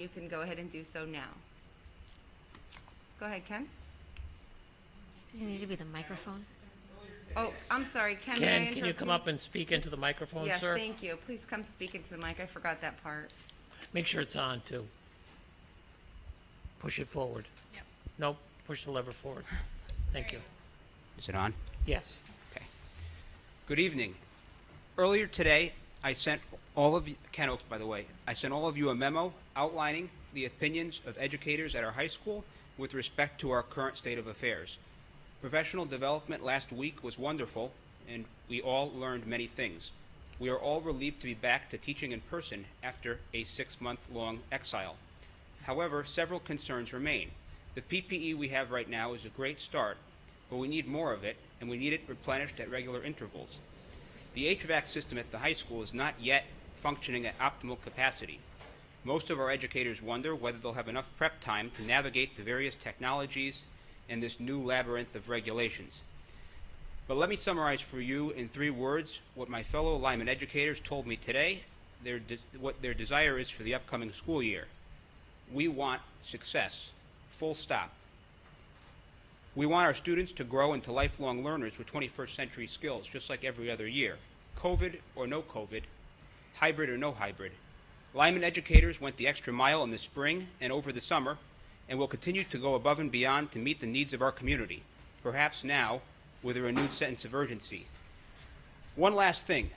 You can go ahead and do so now. Go ahead, Ken. Does it need to be the microphone? Oh, I'm sorry, Ken. Ken, can you come up and speak into the microphone, yes, sir? Yes, thank you. Please come speak into the mic. I forgot that part. Make sure it's on, too. Push it forward. Yep. Nope, push the lever forward. Thank you. Is it on? Yes. Okay. Good evening. Earlier today, I sent all of you, Ken Oaks, by the way, I sent all of you a memo outlining the opinions of educators at our high school with respect to our current state of affairs. Professional development last week was wonderful, and we all learned many things. We are all relieved to be back to teaching in person after a 6-month-long exile. However, several concerns remain. The PPE we have right now is a great start, but we need more of it, and we need it replenished at regular intervals. The HVAC system at the high school is not yet functioning at optimal capacity. Most of our educators wonder whether they'll have enough prep time to navigate the various technologies and this new labyrinth of regulations. But let me summarize for you in 3 words what my fellow Lyman educators told me today, what their desire is for the upcoming school year. We want success, full stop. We want our students to grow into lifelong learners with 21st century skills, just like every other year. COVID or no COVID, hybrid or no hybrid. Lyman educators went the extra mile in the spring and over the summer, and will continue to go above and beyond to meet the needs of our community, perhaps now with a renewed sense of urgency. One last thing.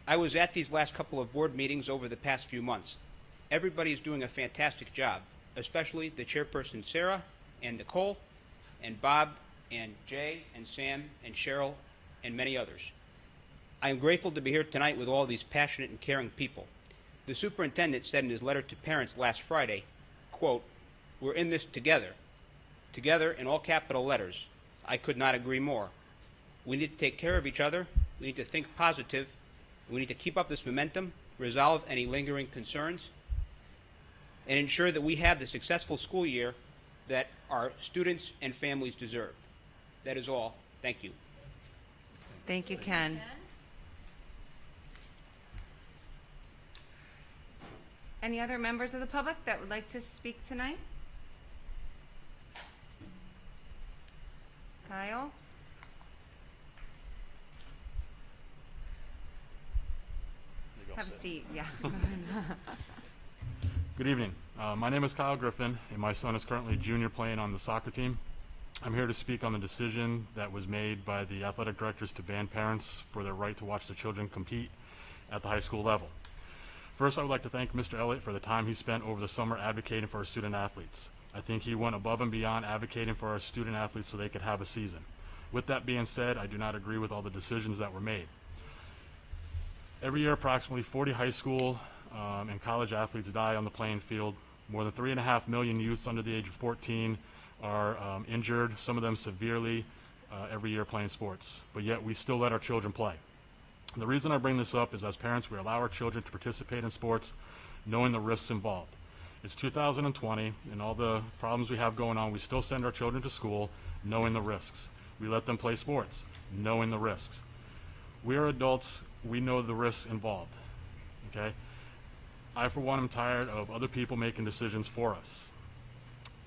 I was at these last couple of board meetings over the past few months. Everybody is doing a fantastic job, especially the chairperson Sarah and Nicole and Bob and Jay and Sam and Cheryl and many others. I am grateful to be here tonight with all these passionate and caring people. The superintendent said in his letter to parents last Friday, quote, "We're in this together." Together in all capital letters. I could not agree more. We need to take care of each other. We need to think positive. We need to keep up this momentum, resolve any lingering concerns, and ensure that we have the successful school year that our students and families deserve. That is all. Thank you. Thank you, Ken. Any other members of the public that would like to speak tonight? Kyle? Have a seat, yeah. Good evening. My name is Kyle Griffin, and my son is currently junior playing on the soccer team. I'm here to speak on the decision that was made by the athletic directors to ban parents for their right to watch their children compete at the high school level. First, I would like to thank Mr. Elliott for the time he spent over the summer advocating for our student athletes. I think he went above and beyond advocating for our student athletes so they could have a season. With that being said, I do not agree with all the decisions that were made. Every year, approximately 40 high school and college athletes die on the playing field. More than 3.5 million youths under the age of 14 are injured, some of them severely, every year playing sports. But yet we still let our children play. The reason I bring this up is as parents, we allow our children to participate in sports knowing the risks involved. It's 2020, and all the problems we have going on, we still send our children to school knowing the risks. We let them play sports knowing the risks. We are adults. We know the risks involved. Okay? I, for one, am tired of other people making decisions for us.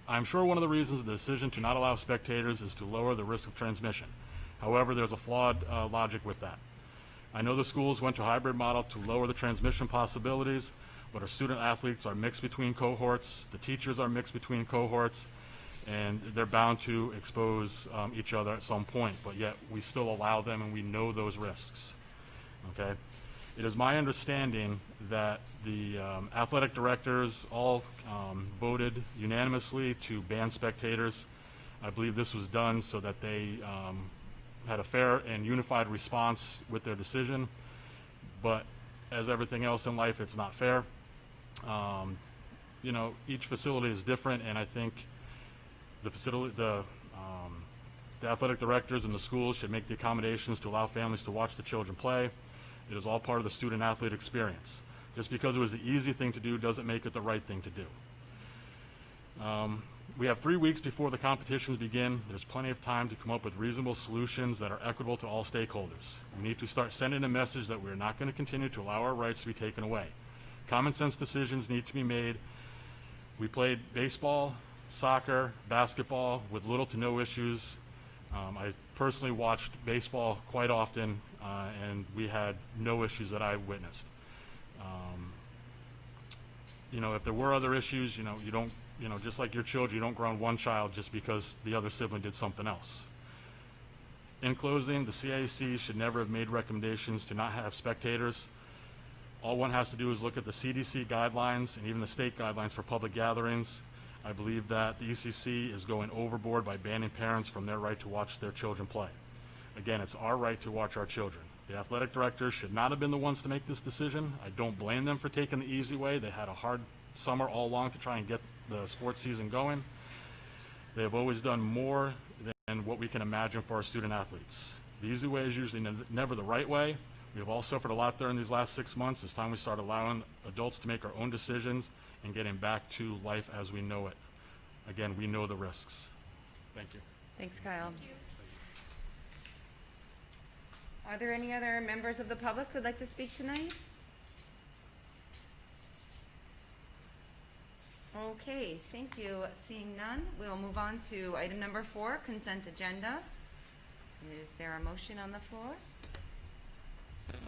I'm sure one of the reasons of the decision to not allow spectators is to lower the risk of transmission. However, there's a flawed logic with that. I know the schools went to a hybrid model to lower the transmission possibilities, but our student athletes are mixed between cohorts, the teachers are mixed between cohorts, and they're bound to expose each other at some point, but yet we still allow them and we know those risks. Okay? It is my understanding that the athletic directors all voted unanimously to ban spectators. I believe this was done so that they had a fair and unified response with their decision, but as everything else in life, it's not fair. You know, each facility is different, and I think the athletic directors and the schools should make the accommodations to allow families to watch the children play. It is all part of the student-athlete experience. Just because it was the easy thing to do doesn't make it the right thing to do. We have 3 weeks before the competitions begin. There's plenty of time to come up with reasonable solutions that are equitable to all stakeholders. We need to start sending a message that we're not going to continue to allow our rights to be taken away. Common sense decisions need to be made We played baseball, soccer, basketball with little to no issues. I personally watched baseball quite often, and we had no issues that I witnessed. If there were other issues, you don't, just like your children, you don't ground one child just because the other sibling did something else. In closing, the CAC should never have made recommendations to not have spectators. All one has to do is look at the CDC guidelines and even the state guidelines for public gatherings. I believe that the ECC is going overboard by banning parents from their right to watch their children play. Again, it's our right to watch our children. The athletic directors should not have been the ones to make this decision. I don't blame them for taking the easy way. They had a hard summer all along to try and get the sports season going. They have always done more than what we can imagine for our student athletes. The easy way is usually never the right way. We have all suffered a lot during these last 6 months. It's time we start allowing adults to make our own decisions and getting back to life as we know it. Again, we know the risks. Thank you. Thanks, Kyle. Are there any other members of the public who'd like to speak tonight? Okay, thank you. Seeing none, we'll move on to item number 4, consent agenda. Is there a motion on the floor?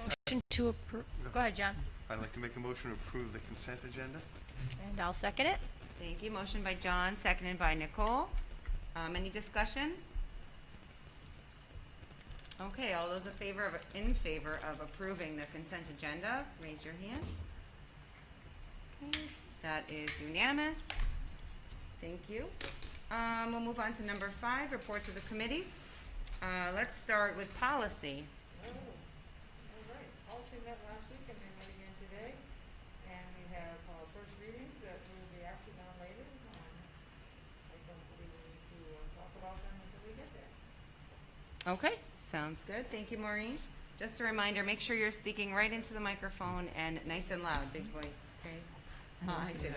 Motion to approve. Go ahead, John. I'd like to make a motion to approve the consent agenda. And I'll second it. Thank you. Motion by John, seconded by Nicole. Any discussion? Okay, all those in favor of approving the consent agenda, raise your hand. Okay, that is unanimous. Thank you. We'll move on to number 5, reports of the committees. Let's start with policy. All right. Policy met last week and they met again today. And we have first readings that will be acted on later. I don't believe we need to talk about them until we get there. Okay, sounds good. Thank you, Maureen. Just a reminder, make sure you're speaking right into the microphone and nice and loud, big voice, okay? I say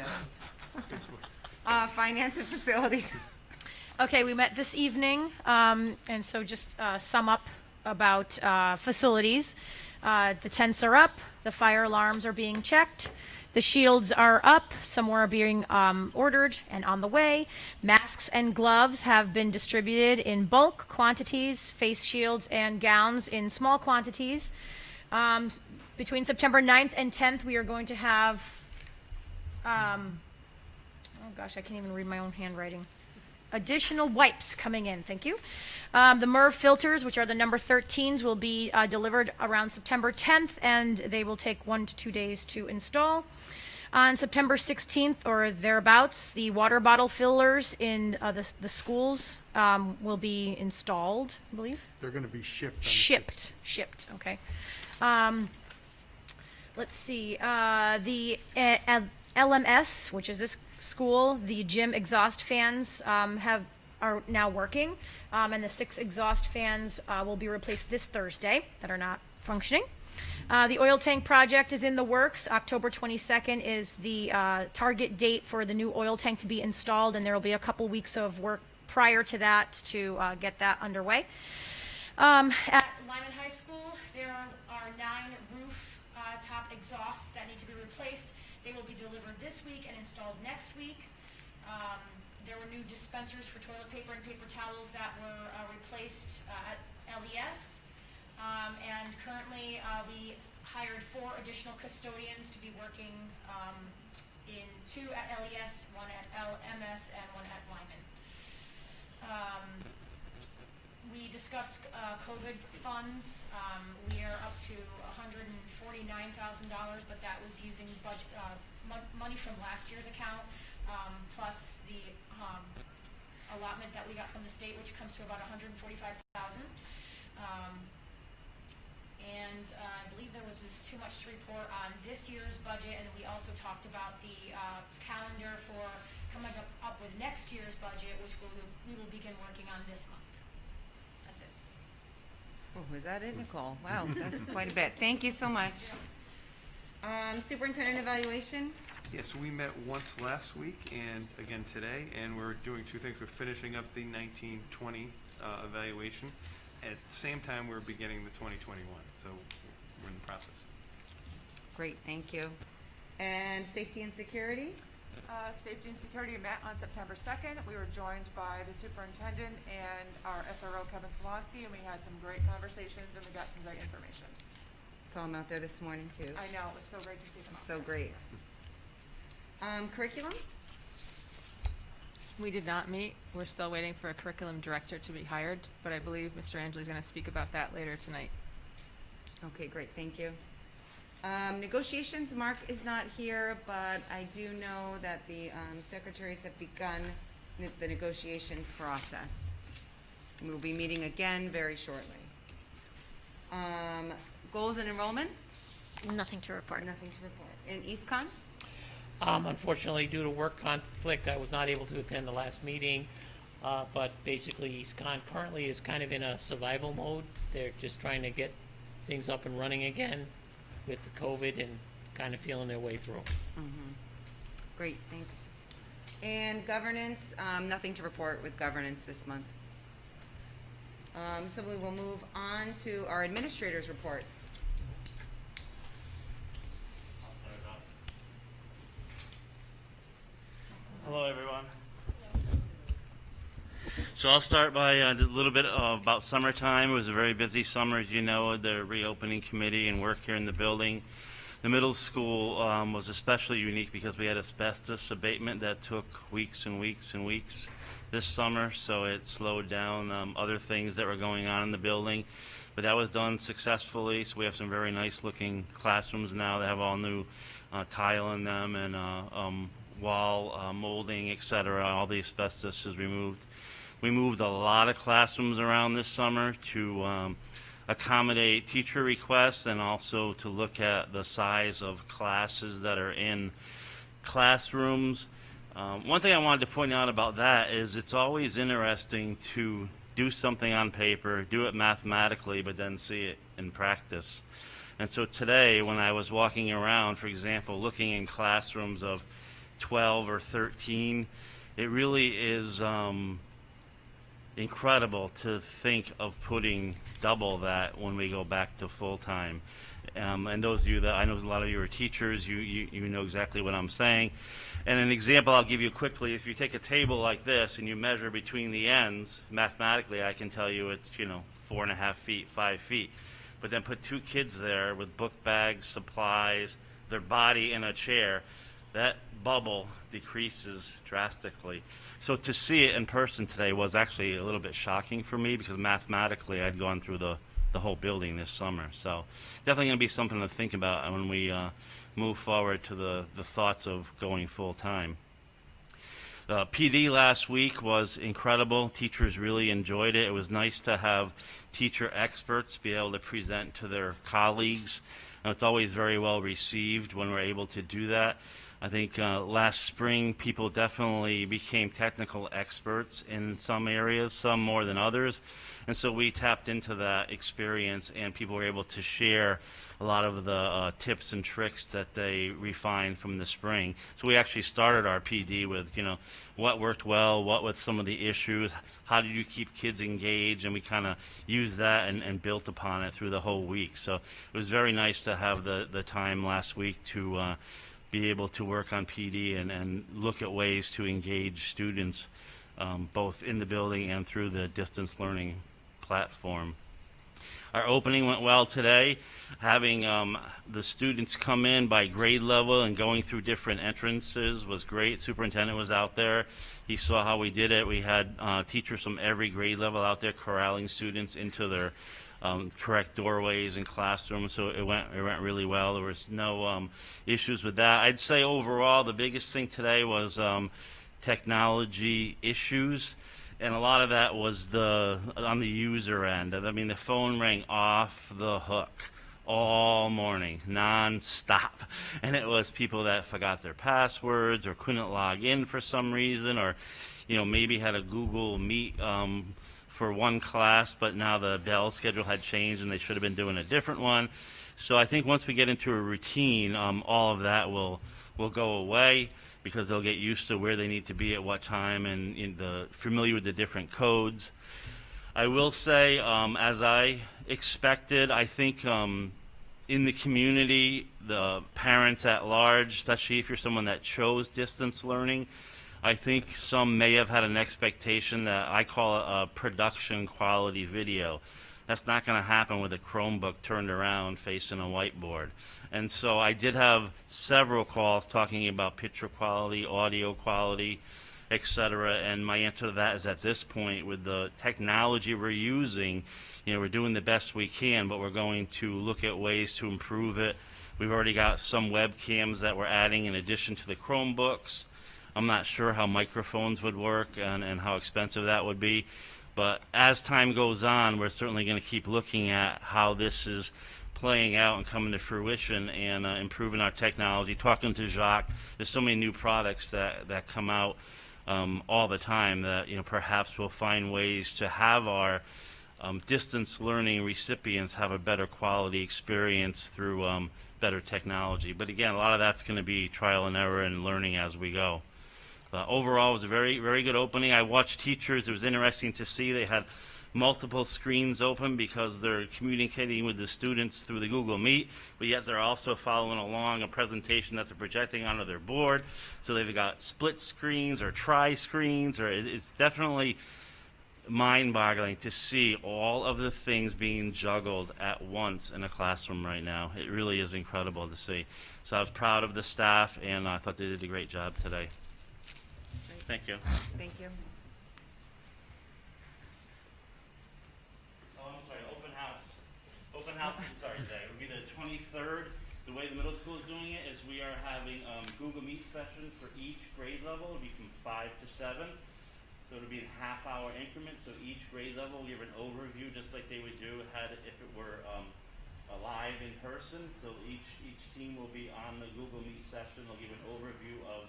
that. Finance and facilities. Okay, we met this evening, and so just sum up about facilities. The tents are up, the fire alarms are being checked, the shields are up, some more are being ordered and on the way. Masks and gloves have been distributed in bulk quantities, face shields and gowns in small quantities. Between September 9th and 10th, we are going to have, oh gosh, I can't even read my own handwriting. Additional wipes coming in, thank you. The MERV filters, which are the number 13s, will be delivered around September 10th, and they will take 1 to 2 days to install. On September 16th or thereabouts, the water bottle fillers in the schools will be installed, I believe. They're going to be shipped. Shipped, okay. Let's see, the LMS, which is this school, the gym exhaust fans are now working, and the 6 exhaust fans will be replaced this Thursday that are not functioning. The oil tank project is in the works. October 22nd is the target date for the new oil tank to be installed, and there will be a couple weeks of work prior to that to get that underway. At Lyman High School, there are 9 roof top exhausts that need to be replaced. They will be delivered this week and installed next week. There were new dispensers for toilet paper and paper towels that were replaced at LES. And currently we hired 4 additional custodians to be working in 2 at LES, 1 at LMS, and 1 at Lyman. We discussed COVID funds. We are up to $149,000, but that was using budget, money from last year's account, plus the allotment that we got from the state, which comes to about $145,000. And I believe there was too much to report on this year's budget, and we also talked about the calendar for coming up with next year's budget, which we will begin working on this month. That's it. Oh, was that it, Nicole? Wow, that's quite a bit. Thank you so much. Superintendent Evaluation. Yes, we met once last week and again today, and we're doing 2 things. We're finishing up the 1920 evaluation. At the same time, we're beginning the 2021, so we're in the process. Great, thank you. And safety and security. Safety and Security met on September 2nd. We were joined by the superintendent and our SRO, Kevin Solonsky, and we had some great conversations and we got some great information. Saw them out there this morning too. I know, it was so great to see them. So great. Curriculum? We did not meet. We're still waiting for a curriculum director to be hired, but I believe Mr. Angeli is going to speak about that later tonight. Okay, great, thank you. Negotiations, Mark is not here, but I do know that the secretaries have begun the negotiation process. And we'll be meeting again very shortly. Goals and enrollment? Nothing to report. Nothing to report. In EastCon? Unfortunately, due to work conflict, I was not able to attend the last meeting, but basically EastCon currently is kind of in a survival mode. They're just trying to get things up and running again with the COVID and kind of feeling their way through. Mm-hmm. Great, thanks. And governance, nothing to report with governance this month. So we will move on to our administrators' reports. Hello, everyone. So I'll start by a little bit about summertime. It was a very busy summer, as you know, the reopening committee and work here in the building. The middle school was especially unique because we had asbestos abatement that took weeks and weeks and weeks this summer, so it slowed down other things that were going on in the building. But that was done successfully, so we have some very nice looking classrooms now that have all new tile in them and wall molding, etc. All the asbestos is removed. We moved a lot of classrooms around this summer to accommodate teacher requests and also to look at the size of classes that are in classrooms. One thing I wanted to point out about that is it's always interesting to do something on paper, do it mathematically, but then see it in practice. And so today, when I was walking around, for example, looking in classrooms of 12 or 13, it really is incredible to think of putting double that when we go back to full-time. And those of you that, I know a lot of you are teachers, you know exactly what I'm saying. And an example I'll give you quickly, if you take a table like this and you measure between the ends, mathematically I can tell you it's, 4.5 feet, 5 feet. But then put two kids there with book bags, supplies, their body in a chair, that bubble decreases drastically. So to see it in person today was actually a little bit shocking for me because mathematically I'd gone through the whole building this summer. So definitely going to be something to think about when we move forward to the thoughts of going full-time. PD last week was incredible. Teachers really enjoyed it. It was nice to have teacher experts be able to present to their colleagues. It's always very well received when we're able to do that. I think last spring people definitely became technical experts in some areas, some more than others. And so we tapped into that experience and people were able to share a lot of the tips and tricks that they refined from the spring. So we actually started our PD with, what worked well, what were some of the issues, how did you keep kids engaged, and we kind of used that and built upon it through the whole week. So it was very nice to have the time last week to be able to work on PD and look at ways to engage students both in the building and through the distance learning platform. Our opening went well today. Having the students come in by grade level and going through different entrances was great. Superintendent was out there. He saw how we did it. We had teachers from every grade level out there corralling students into their correct doorways and classrooms, so it went really well. There was no issues with that. I'd say overall the biggest thing today was technology issues, and a lot of that was on the user end. I mean, the phone rang off the hook all morning, non-stop, and it was people that forgot their passwords or couldn't log in for some reason, or maybe had a Google Meet for one class, but now the bell schedule had changed and they should have been doing a different one. So I think once we get into a routine, all of that will go away because they'll get used to where they need to be at what time and familiar with the different codes. I will say, as I expected, I think in the community, the parents at large, especially if you're someone that chose distance learning, I think some may have had an expectation that I call a production quality video. That's not going to happen with a Chromebook turned around facing a whiteboard. And so I did have several calls talking about picture quality, audio quality, etc. And my answer to that is, at this point, with the technology we're using, we're doing the best we can, but we're going to look at ways to improve it. We've already got some webcams that we're adding in addition to the Chromebooks. I'm not sure how microphones would work and how expensive that would be. But as time goes on, we're certainly going to keep looking at how this is playing out and coming to fruition, and improving our technology. Talking to Jacques, there's so many new products that come out all the time that perhaps we'll find ways to have our distance learning recipients have a better quality experience through better technology. But again, a lot of that's going to be trial and error and learning as we go. Overall, it was a very, very good opening. I watched teachers. It was interesting to see they had multiple screens open because they're communicating with the students through the Google Meet, but yet they're also following along a presentation that they're projecting onto their board. So they've got split screens or tri-screens, or it's definitely mind-boggling to see all of the things being juggled at once in a classroom right now. It really is incredible to see. So I was proud of the staff, and I thought they did a great job today. Thank you. Thank you. Oh, I'm sorry, open house. Open house, sorry, Jay. It would be the 23rd. The way the middle school is doing it is we are having Google Meet sessions for each grade level. It would be from 5 to 7. So it would be in half-hour increments. So each grade level will give an overview, just like they would do if it were live in person. So each team will be on the Google Meet session. They'll give an overview of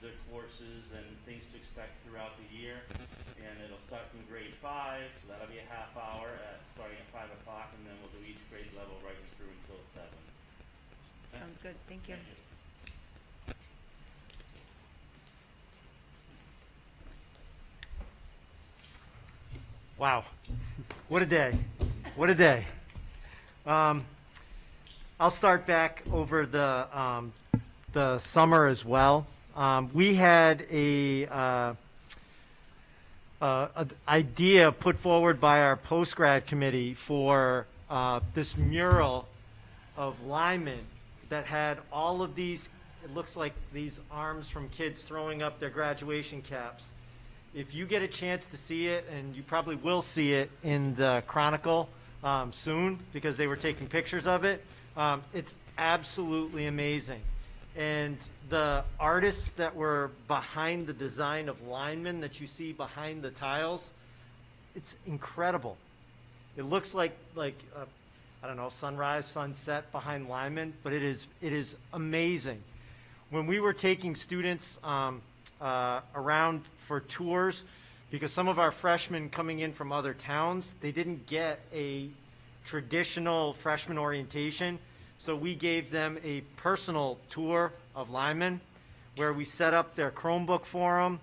their courses and things to expect throughout the year. And it'll start from grade 5, so that'll be a half hour starting at 5 o'clock, and then we'll do each grade level right through until 7. Okay? Sounds good. Thank you. Wow, what a day. What a day. I'll start back over the summer as well. We had a idea put forward by our post-grad committee for this mural of linemen that had all of these, it looks like these arms from kids throwing up their graduation caps. If you get a chance to see it, and you probably will see it in the Chronicle soon because they were taking pictures of it, it's absolutely amazing. And the artists that were behind the design of linemen that you see behind the tiles, it's incredible. It looks like I don't know, sunrise, sunset behind linemen, but it is amazing. When we were taking students around for tours, because some of our freshmen coming in from other towns, they didn't get a traditional freshman orientation. So we gave them a personal tour of linemen where we set up their Chromebook for them.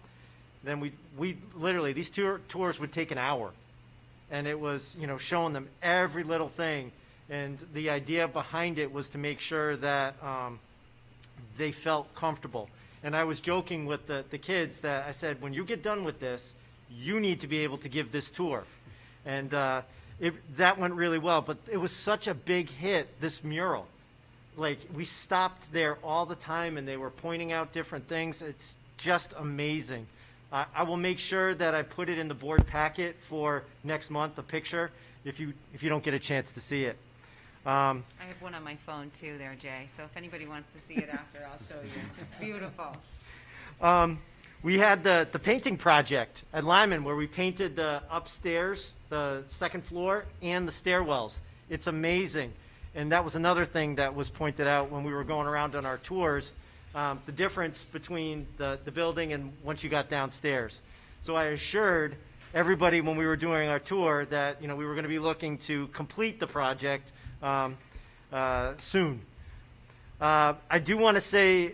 Then we literally, these tours would take an hour. And it was, showing them every little thing. And the idea behind it was to make sure that they felt comfortable. And I was joking with the kids that I said, when you get done with this, you need to be able to give this tour. And that went really well. But it was such a big hit, this mural. Like, we stopped there all the time, and they were pointing out different things. It's just amazing. I will make sure that I put it in the board packet for next month, the picture, if you don't get a chance to see it. I have one on my phone too there, Jay. So if anybody wants to see it after, I'll show you. It's beautiful. We had the painting project at Lyman where we painted the upstairs, the second floor, and the stairwells. It's amazing. And that was another thing that was pointed out when we were going around on our tours, the difference between the building and once you got downstairs. So I assured everybody when we were doing our tour that we were going to be looking to complete the project soon. I do want to say,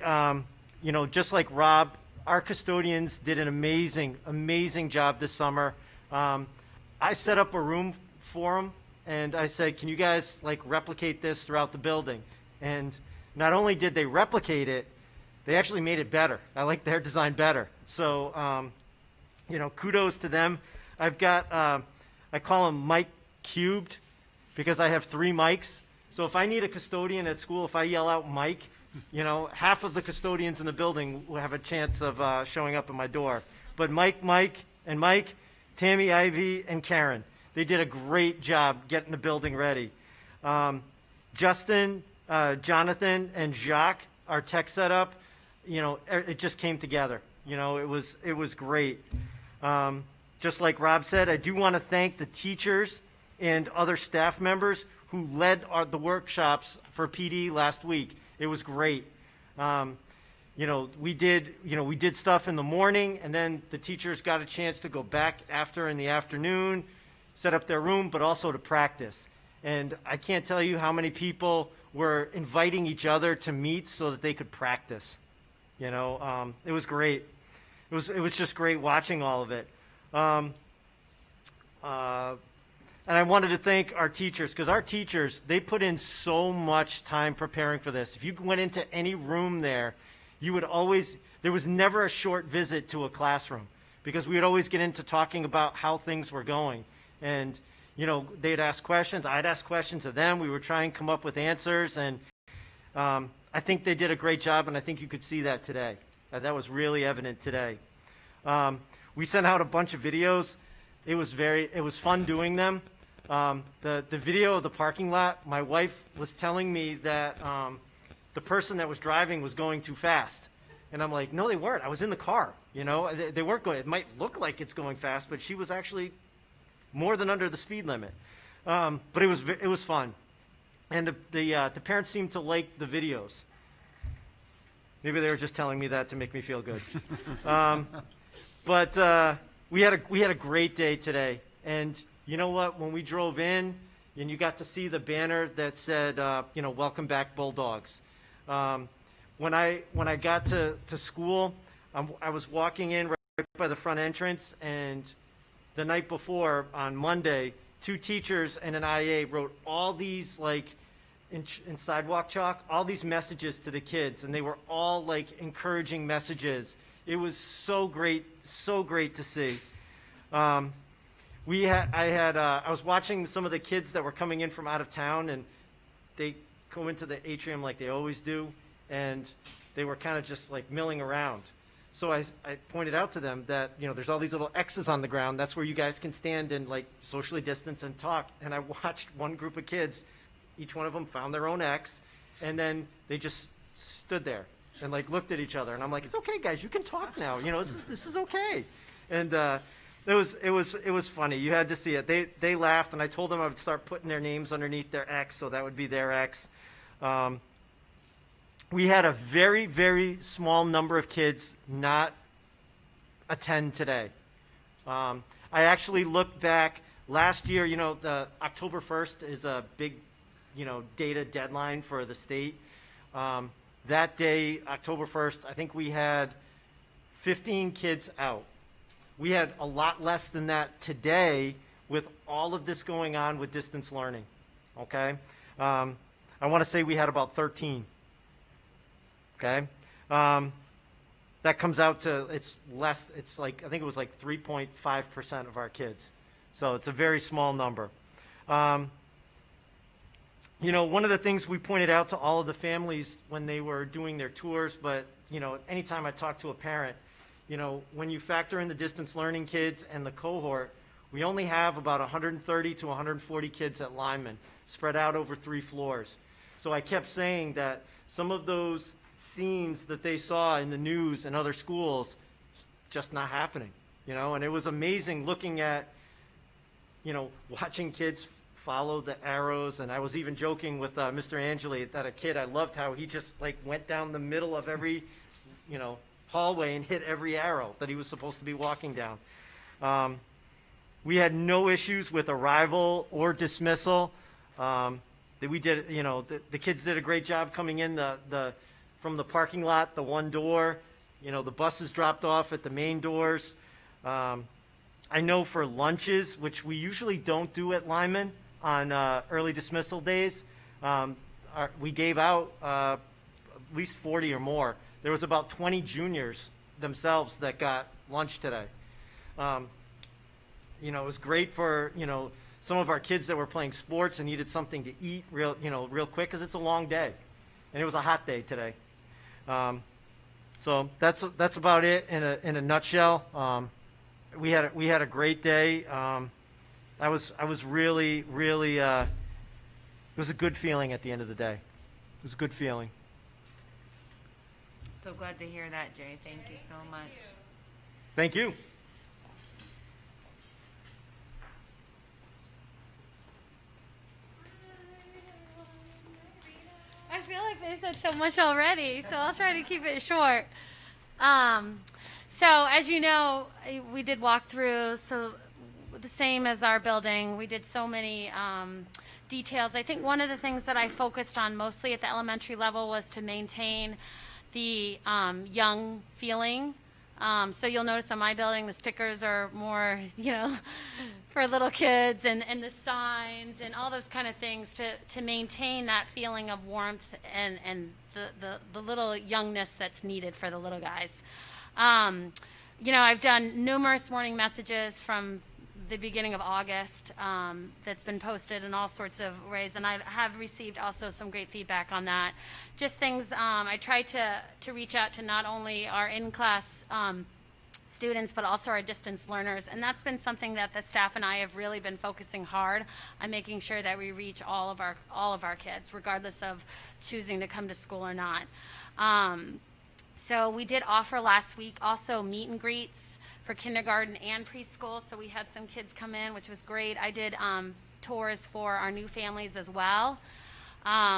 just like Rob, our custodians did an amazing job this summer. I set up a room for them, and I said, can you guys like replicate this throughout the building? And not only did they replicate it, they actually made it better. I like their design better. So, kudos to them. I've got, I call them mic cubed because I have 3 mics. So if I need a custodian at school, if I yell out Mike, half of the custodians in the building will have a chance of showing up at my door. But Mike, and Mike, Tammy, Ivy, and Karen, they did a great job getting the building ready. Justin, Jonathan, and Jacques, our tech setup, it just came together. It was great. Just like Rob said, I do want to thank the teachers and other staff members who led the workshops for PD last week. It was great. We did stuff in the morning, and then the teachers got a chance to go back after in the afternoon, set up their room, but also to practice. And I can't tell you how many people were inviting each other to meet so that they could practice. It was great. It was just great watching all of it. And I wanted to thank our teachers, because our teachers, they put in so much time preparing for this. If you went into any room there, there was never a short visit to a classroom, because we would always get into talking about how things were going. And, they'd ask questions, I'd ask questions of them, we would try and come up with answers, and I think they did a great job, and I think you could see that today. That was really evident today. We sent out a bunch of videos. It was fun doing them. The video of the parking lot, my wife was telling me that the person that was driving was going too fast. And I'm like, no, they weren't. I was in the car. They weren't going. It might look like it's going fast, but she was actually more than under the speed limit. But it was fun. And the parents seemed to like the videos. Maybe they were just telling me that to make me feel good. But we had a great day today. And you know what? When we drove in, and you got to see the banner that said, "Welcome back, Bulldogs." When I got to school, I was walking in right by the front entrance, and the night before, on Monday, 2 teachers and an IA wrote all these in sidewalk chalk, all these messages to the kids, and they were all encouraging messages. It was so great to see. I was watching some of the kids that were coming in from out of town, and they go into the atrium like they always do, and they were kind of just milling around. So I pointed out to them that there's all these little X's on the ground. That's where you guys can stand and socially distance and talk. And I watched one group of kids. Each one of them found their own X, and then they just stood there and looked at each other. And I'm like, it's okay, guys, you can talk now. This is okay. And it was funny. You had to see it. They laughed, and I told them I would start putting their names underneath their X, so that would be their X. We had a very, very small number of kids not attend today. I actually looked back last year. The October 1st is a big, data deadline for the state. That day, October 1st, I think we had 15 kids out. We had a lot less than that today with all of this going on with distance learning, okay? I want to say we had about 13, okay? That comes out to, it's less, I think it was 3.5% of our kids. So it's a very small number. One of the things we pointed out to all of the families when they were doing their tours, but, anytime I talk to a parent, when you factor in the distance learning kids and the cohort, we only have about 130 to 140 kids at Lyman, spread out over 3 floors. So I kept saying that some of those scenes that they saw in the news and other schools, just not happening, and it was amazing looking at, watching kids follow the arrows. And I was even joking with Mr. Angeli that a kid, I loved how he just went down the middle of every, hallway and hit every arrow that he was supposed to be walking down. We had no issues with arrival or dismissal. We did, the kids did a great job coming in from the parking lot, the one door. The buses dropped off at the main doors. I know for lunches, which we usually don't do at Lyman, on early dismissal days. We gave out at least 40 or more. There was about 20 juniors themselves that got lunch today. You know, it was great for, you know, some of our kids that were playing sports and needed something to eat real quick, because it's a long day, and it was a hot day today. So that's about it in a nutshell. We had a great day. I was really it was a good feeling at the end of the day. It was a good feeling. So glad to hear that, Jay. Thank you so much. Thank you. I feel like they said so much already, so I'll try to keep it short. So as you know, we did walk through, so the same as our building, we did so many details. I think one of the things that I focused on mostly at the elementary level was to maintain the young feeling. So you'll notice on my building, the stickers are more, you know, for little kids, and the signs and all those kind of things to maintain that feeling of warmth and the little youngness that's needed for the little guys. You know, I've done numerous morning messages from the beginning of August that's been posted in all sorts of ways, and I have received also some great feedback on that. Just things I try to reach out to not only our in-class students but also our distance learners, and that's been something that the staff and I have really been focusing hard on, making sure that we reach all of our kids regardless of choosing to come to school or not. So we did offer last week also meet and greets for kindergarten and preschool, so we had some kids come in, which was great. I did tours for our new families as well.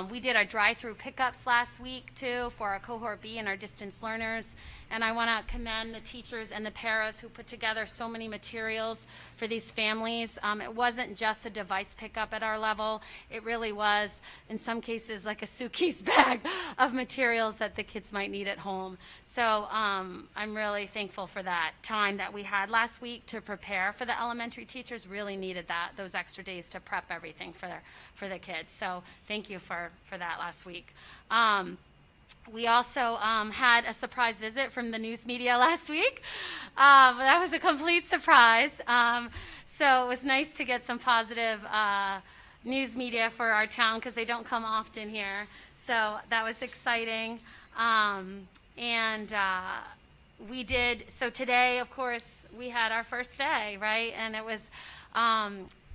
We did our drive-through pickups last week too for our cohort B and our distance learners, and I want to commend the teachers and the paras who put together so many materials for these families. It wasn't just a device pickup at our level. It really was, in some cases, like a suitcase bag of materials that the kids might need at home. So I'm really thankful for that time that we had last week to prepare for the elementary teachers. Really needed those extra days to prep everything for the kids. So thank you for that last week. We also had a surprise visit from the news media last week. That was a complete surprise. So it was nice to get some positive news media for our town, because they don't come often here. So that was exciting. We did, so today, of course, we had our first day, right? And it was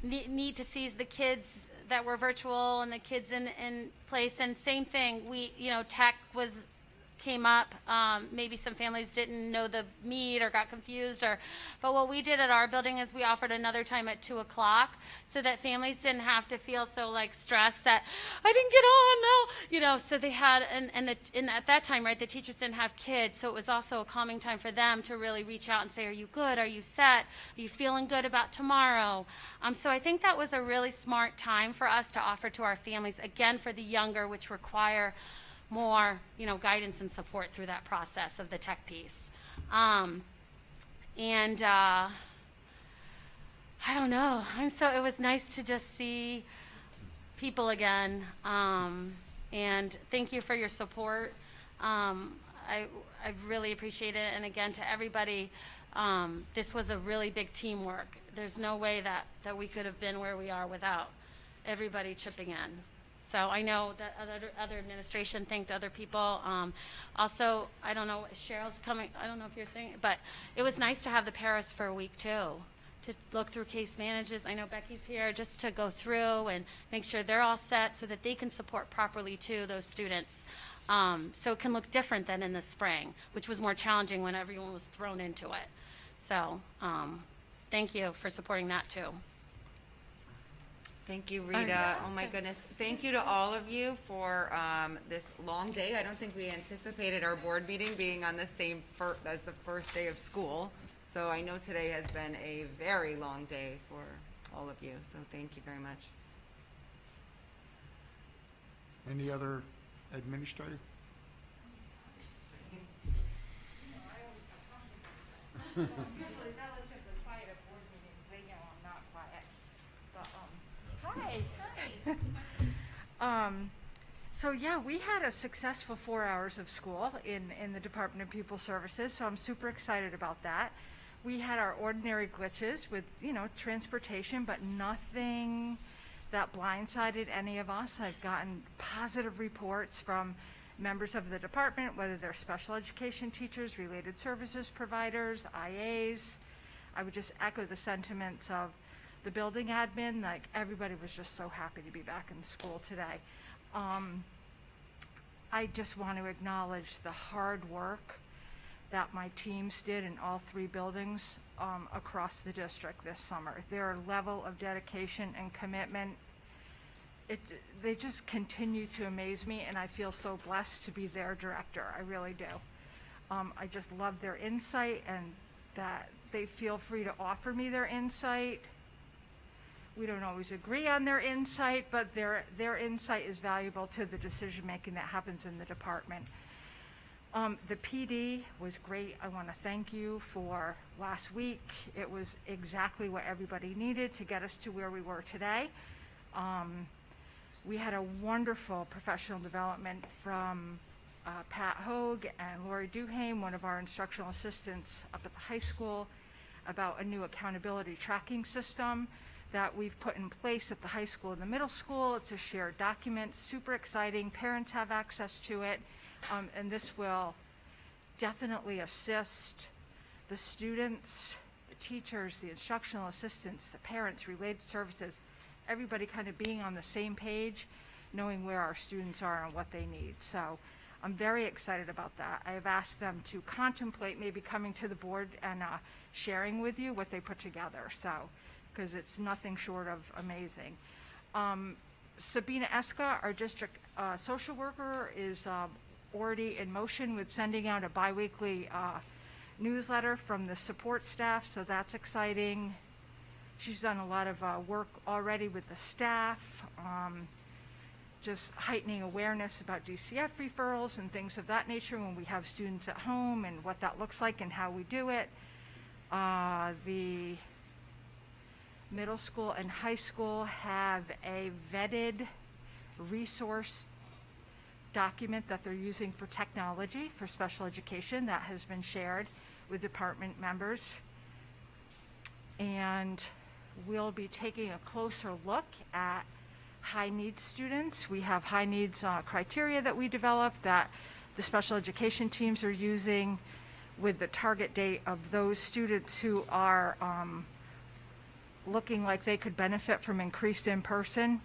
neat to see the kids that were virtual and the kids in place. And same thing, tech came up. Maybe some families didn't know the meet or got confused, but what we did at our building is we offered another time at 2 o'clock so that families didn't have to feel so stressed that I didn't get on, no, so they had, and at that time, right, the teachers didn't have kids, so it was also a calming time for them to really reach out and say, are you good? Are you set? Are you feeling good about tomorrow? So I think that was a really smart time for us to offer to our families, again, for the younger, which require more, guidance and support through that process of the tech piece. I don't know. It was nice to just see people again. And thank you for your support. I really appreciate it. And again, to everybody, this was a really big teamwork. There's no way that we could have been where we are without everybody chipping in. So I know that other administration thanked other people. Also, I don't know, Cheryl's coming, I don't know if you're saying, but it was nice to have the paras for a week too, to look through case managers. I know Becky's here just to go through and make sure they're all set so that they can support properly too, those students. So it can look different than in the spring, which was more challenging when everyone was thrown into it. So thank you for supporting that too. Thank you, Rita. Oh my goodness. Thank you to all of you for this long day. I don't think we anticipated our board meeting being on the same as the first day of school. So I know today has been a very long day for all of you. So thank you very much. Any other administrative? Usually relatively quiet at board meetings, they know I'm not quiet. But Hi. So yeah, we had a successful 4 hours of school in the Department of Pupil Services, so I'm super excited about that. We had our ordinary glitches with, transportation, but nothing that blindsided any of us. I've gotten positive reports from members of the department, whether they're special education teachers, related services providers, IAs. I would just echo the sentiments of the building admin, like everybody was just so happy to be back in school today. I just want to acknowledge the hard work that my teams did in all 3 buildings across the district this summer. Their level of dedication and commitment, they just continue to amaze me, and I feel so blessed to be their director. I really do. I just love their insight and that they feel free to offer me their insight. We don't always agree on their insight, but their insight is valuable to the decision making that happens in the department. The PD was great. I want to thank you for last week. It was exactly what everybody needed to get us to where we were today. We had a wonderful professional development from Pat Hogue and Lori Duhame, one of our instructional assistants up at the high school, about a new accountability tracking system that we've put in place at the high school and the middle school. It's a shared document, super exciting. Parents have access to it, and this will definitely assist the students, the teachers, the instructional assistants, the parents, related services, everybody kind of being on the same page, knowing where our students are and what they need. So I'm very excited about that. I have asked them to contemplate maybe coming to the board and sharing with you what they put together. So, because it's nothing short of amazing. Sabina Eska, our district social worker, is already in motion with sending out a biweekly newsletter from the support staff, so that's exciting. She's done a lot of work already with the staff, just heightening awareness about DCF referrals and things of that nature when we have students at home and what that looks like and how we do it. The middle school and high school have a vetted resource document that they're using for technology for special education that has been shared with department members. And we'll be taking a closer look at high needs students. We have high needs criteria that we developed that the special education teams are using with the target date of those students who are looking like they could benefit from increased in-person.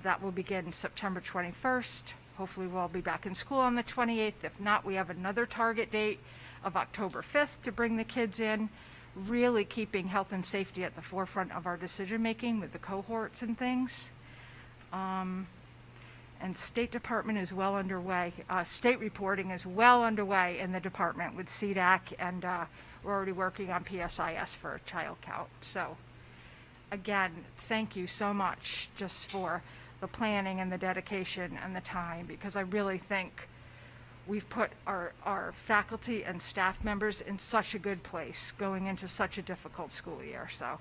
That will begin September 21st. Hopefully we'll be back in school on the 28th. If not, we have another target date of October 5th to bring the kids in, really keeping health and safety at the forefront of our decision making with the cohorts and things. And State Department is well underway. State reporting is well underway in the department with CDAC, and we're already working on PSIS for a child count. So again, thank you so much just for the planning and the dedication and the time, because I really think we've put our faculty and staff members in such a good place going into such a difficult school year. So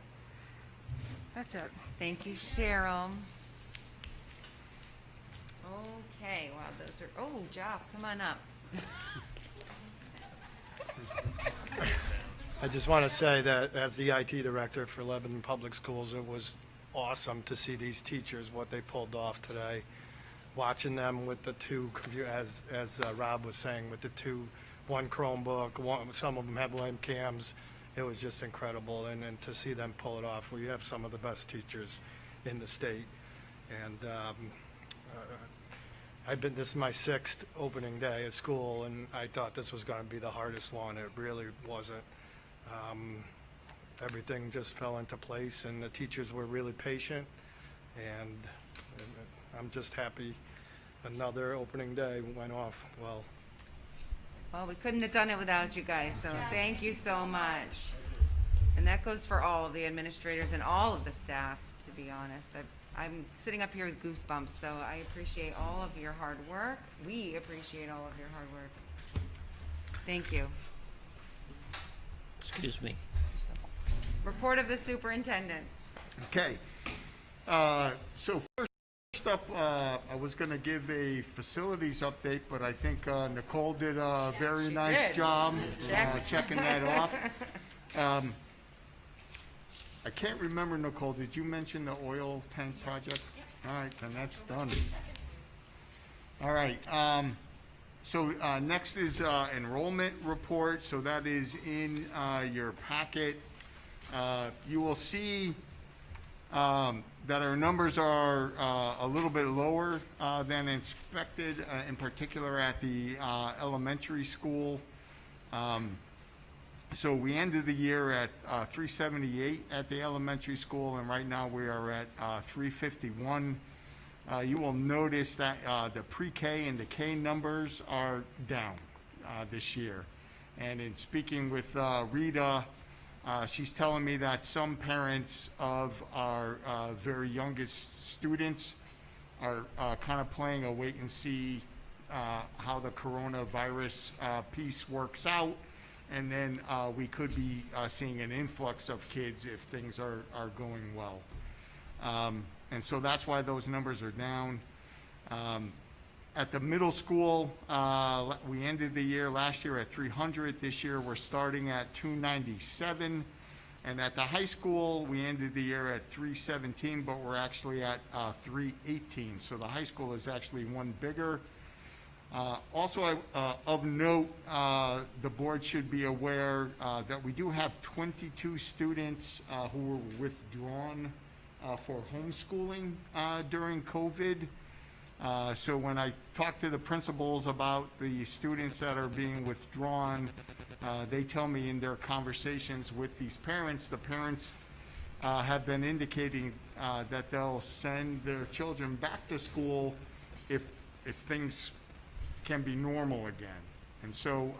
that's it. Thank you, Cheryl. Okay, wow, those are, oh, Jeff, come on up. I just want to say that as the IT director for Lebanon Public Schools, it was awesome to see these teachers, what they pulled off today. Watching them with the 2 computers, as Rob was saying, with the 1 Chromebook, some of them had webcams. It was just incredible, and to see them pull it off. We have some of the best teachers in the state, and this is my 6th opening day at school, and I thought this was going to be the hardest one. It really wasn't. Everything just fell into place, and the teachers were really patient, and I'm just happy another opening day went off well. Well, we couldn't have done it without you guys, so thank you so much. And that goes for all of the administrators and all of the staff, to be honest. I'm sitting up here with goosebumps, so I appreciate all of your hard work. We appreciate all of your hard work. Thank you. Excuse me. Report of the superintendent. Okay. So first up, I was going to give a facilities update, but I think Nicole did a very nice did. job Check. checking that off. I can't remember, Nicole, did you mention the oil tank project? All right, then that's done. All right. So next is enrollment report. So that is in your packet. You will see that our numbers are a little bit lower than expected, in particular at the elementary school. So we ended the year at 378 at the elementary school, and right now we are at 351. You will notice that the pre-K and the K numbers are down this year. And in speaking with Rita, she's telling me that some parents of our very youngest students are kind of playing a wait and see how the coronavirus piece works out. And then we could be seeing an influx of kids if things are going well. And so that's why those numbers are down. At the middle school, we ended the year last year at 300. This year we're starting at 297. And at the high school, we ended the year at 317, but we're actually at 318. So the high school is actually one bigger. Also, of note, the board should be aware that we do have 22 students who were withdrawn for homeschooling during COVID. So when I talk to the principals about the students that are being withdrawn, they tell me in their conversations with these parents, the parents have been indicating that they'll send their children back to school if things can be normal again. And so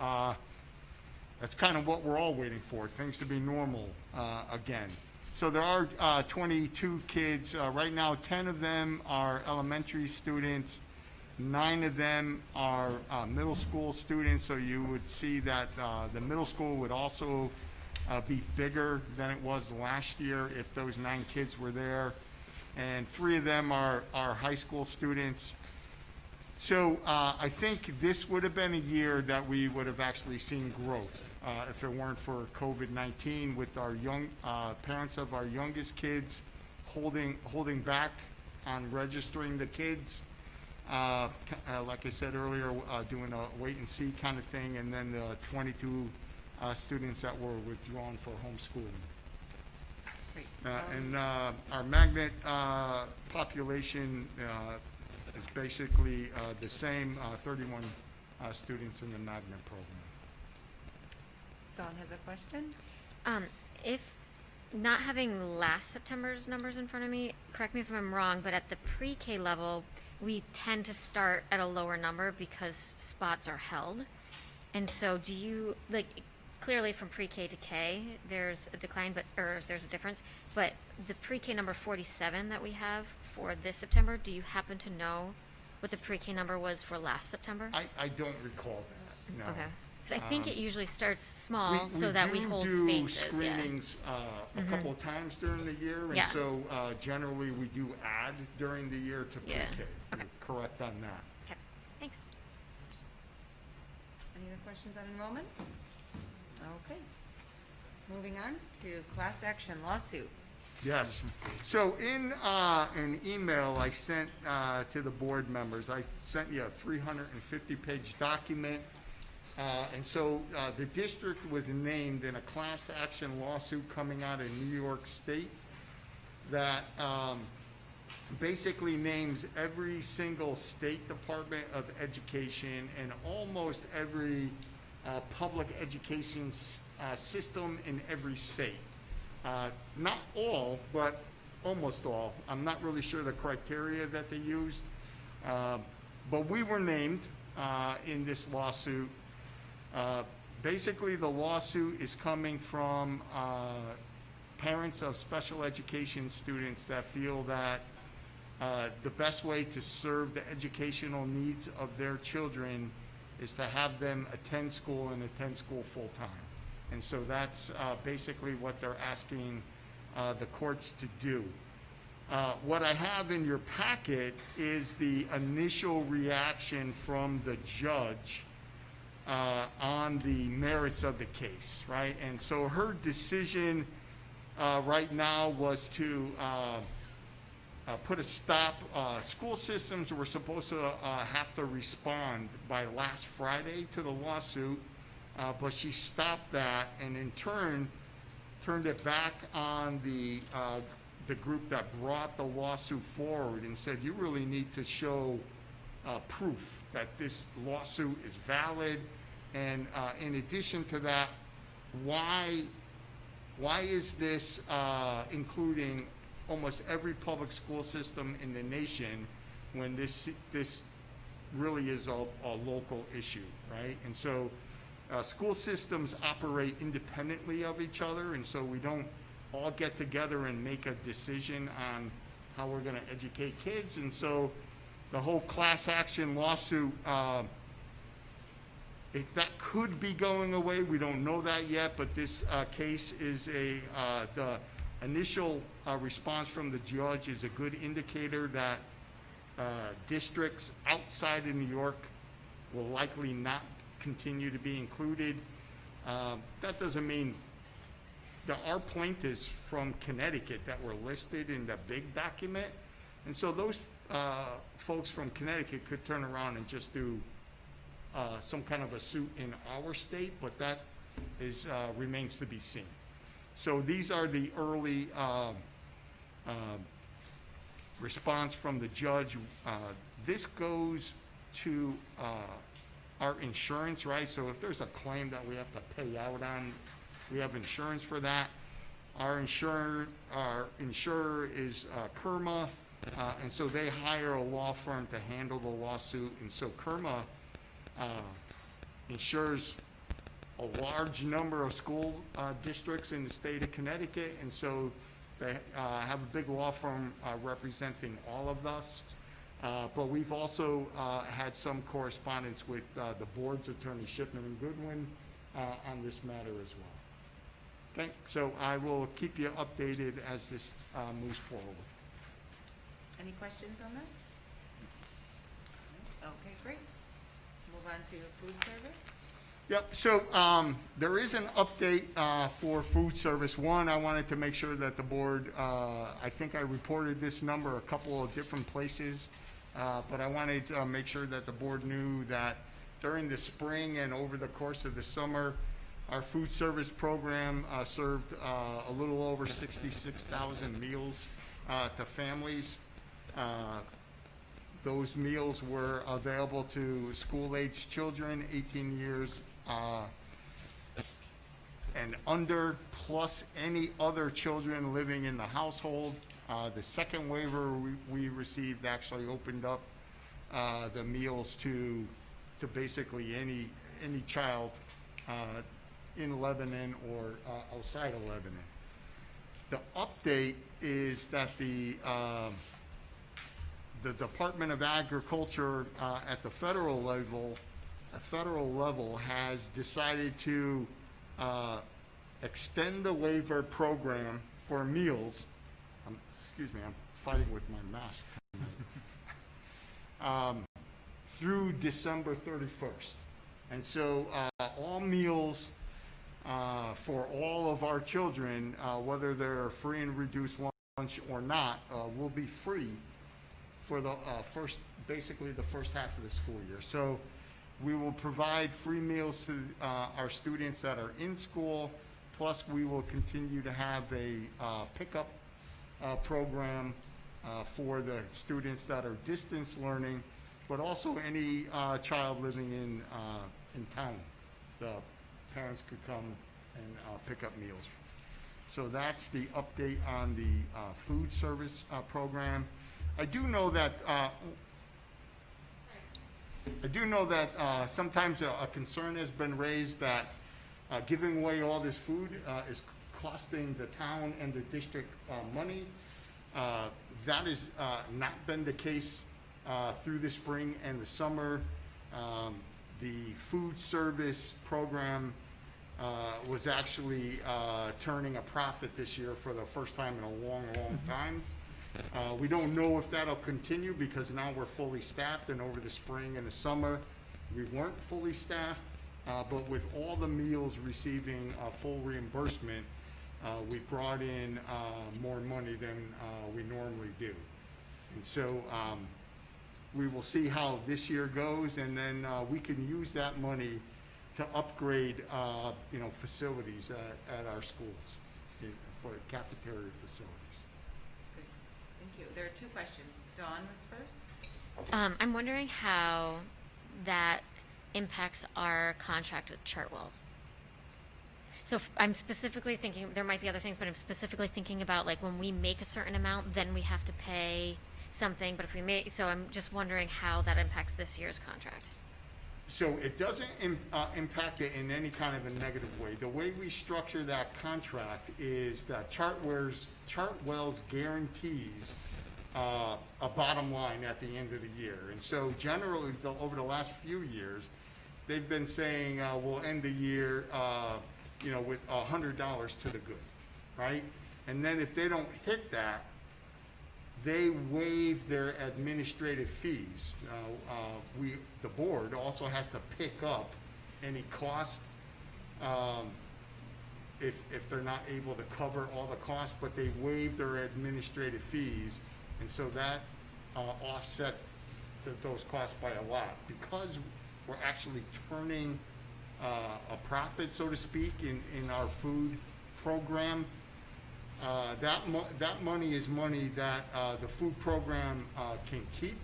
that's kind of what we're all waiting for, things to be normal again. So there are 22 kids. Right now, 10 of them are elementary students. 9 of them are middle school students. So you would see that the middle school would also be bigger than it was last year if those 9 kids were there. And 3 of them are high school students. So I think this would have been a year that we would have actually seen growth if it weren't for COVID-19, with our young parents of our youngest kids holding back on registering the kids. Like I said earlier, doing a wait and see kind of thing, and then the 22 students that were withdrawn for homeschooling. And our magnet population is basically the same, 31 students in the magnet program. Dawn has a question. If not having last September's numbers in front of me, correct me if I'm wrong, but at the pre-K level, we tend to start at a lower number because spots are held. And so do you, like, clearly from pre-K to K, there's a decline, or there's a difference, but the pre-K number 47 that we have for this September, do you happen to know what the pre-K number was for last September? I don't recall that, no. Okay. 'Cause I think it usually starts small so that we hold do spaces. Screenings a couple of times during the year, and Yeah. so generally we do add during the year to pre-K. Okay. You're correct on that. Okay, thanks. Any other questions on enrollment? Okay. Moving on to class action lawsuit. Yes. So in an email I sent to the board members, I sent you a 350-page document. And so the district was named in a class action lawsuit coming out of New York State that basically names every single state department of education and almost every public education system in every state. Not all, but almost all. I'm not really sure the criteria that they used. But we were named in this lawsuit. Basically, the lawsuit is coming from parents of special education students that feel that the best way to serve the educational needs of their children is to have them attend school and attend school full-time. And so that's basically what they're asking the courts to do. What I have in your packet is the initial reaction from the judge on the merits of the case, right? And so her decision right now was to put a stop. School systems were supposed to have to respond by last Friday to the lawsuit, but she stopped that and in turn turned it back on the group that brought the lawsuit forward and said, you really need to show proof that this lawsuit is valid. And in addition to that, why is this including almost every public school system in the nation when this really is a local issue, right? And so school systems operate independently of each other, and so we don't all get together and make a decision on how we're going to educate kids. And so the whole class action lawsuit, that could be going away. We don't know that yet, but this case is the initial response from the judge is a good indicator that districts outside of New York will likely not continue to be included. That doesn't mean there are plaintiffs from Connecticut that were listed in the big document, and so those folks from Connecticut could turn around and just do some kind of a suit in our state, but that is remains to be seen. So these are the early response from the judge. This goes to our insurance, right? So if there's a claim that we have to pay out on, we have insurance for that. Our insurer is Kerma, and so they hire a law firm to handle the lawsuit. And so Kerma insures a large number of school districts in the state of Connecticut, and so they have a big law firm representing all of us. But we've also had some correspondence with the board's attorney, Shipman and Goodwin, on this matter as well. Okay, so I will keep you updated as this moves forward. Any questions on that? Okay, great. Move on to food service. Yep, so there is an update for food service. One, I wanted to make sure that the board, I think I reported this number a couple of different places, but I wanted to make sure that the board knew that during the spring and over the course of the summer, our food service program served a little over 66,000 meals to families. Those meals were available to school-aged children, 18 years and under, plus any other children living in the household. The second waiver we received actually opened up the meals to basically any child in Lebanon or outside of Lebanon. The update is that the Department of Agriculture at the federal level has decided to extend the waiver program for meals. Excuse me, I'm fighting with my mask. Through December 31st. And so all meals for all of our children, whether they're free and reduced lunch or not, will be free for the basically the first half of the school year. So we will provide free meals to our students that are in school, plus we will continue to have a pickup program for the students that are distance learning, but also any child living in town. The parents could come and pick up meals. So that's the update on the food service program. I do know that sometimes a concern has been raised that giving away all this food is costing the town and the district money. That has not been the case through the spring and the summer. The food service program was actually turning a profit this year for the first time in a long, long time. We don't know if that'll continue because now we're fully staffed, and over the spring and the summer, we weren't fully staffed. But with all the meals receiving full reimbursement, we brought in more money than we normally do. And so we will see how this year goes, and then we can use that money to upgrade, facilities at our schools for cafeteria facilities. Good. Thank you. There are two questions. Dawn was first. I'm wondering how that impacts our contract with Chartwells. So I'm specifically thinking, there might be other things, but I'm specifically thinking about like when we make a certain amount, then we have to pay something, but if we make, so I'm just wondering how that impacts this year's contract. So it doesn't impact it in any kind of a negative way. The way we structure that contract is that Chartwells guarantees a bottom line at the end of the year. And so generally, over the last few years, they've been saying we'll end the year with $100 to the good, right? And then if they don't hit that, they waive their administrative fees. The board also has to pick up any cost if they're not able to cover all the costs, but they waive their administrative fees, and so that offsets those costs by a lot. Because we're actually turning a profit, so to speak, in our food program, that money is money that the food program can keep,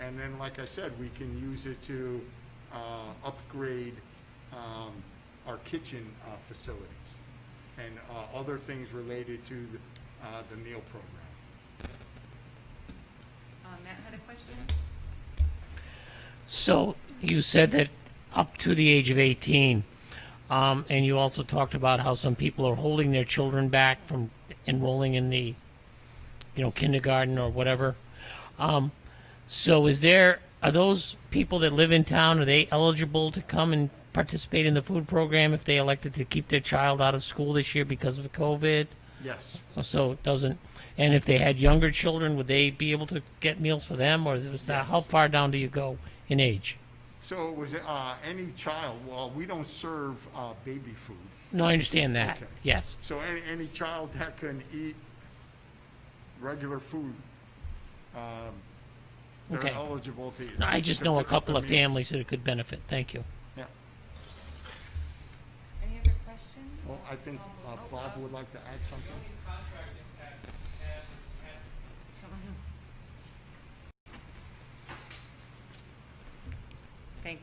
and then, like I said, we can use it to upgrade our kitchen facilities and other things related to the meal program. Matt had a question. So you said that up to the age of 18, and you also talked about how some people are holding their children back from enrolling in the, kindergarten or whatever. So are those people that live in town, are they eligible to come and participate in the food program if they elected to keep their child out of school this year because of COVID? Yes. So it doesn't, and if they had younger children, would they be able to get meals for them, or was that, how far down do you go in age? So it was any child. Well, we don't serve baby food. No, I understand that. Okay. Yes. So any child that can eat regular food, they're Okay. eligible to eat. I just know a couple of families that it could benefit. Thank you. Yeah. Any other questions? Well, I think Bob would like to add something. Thanks.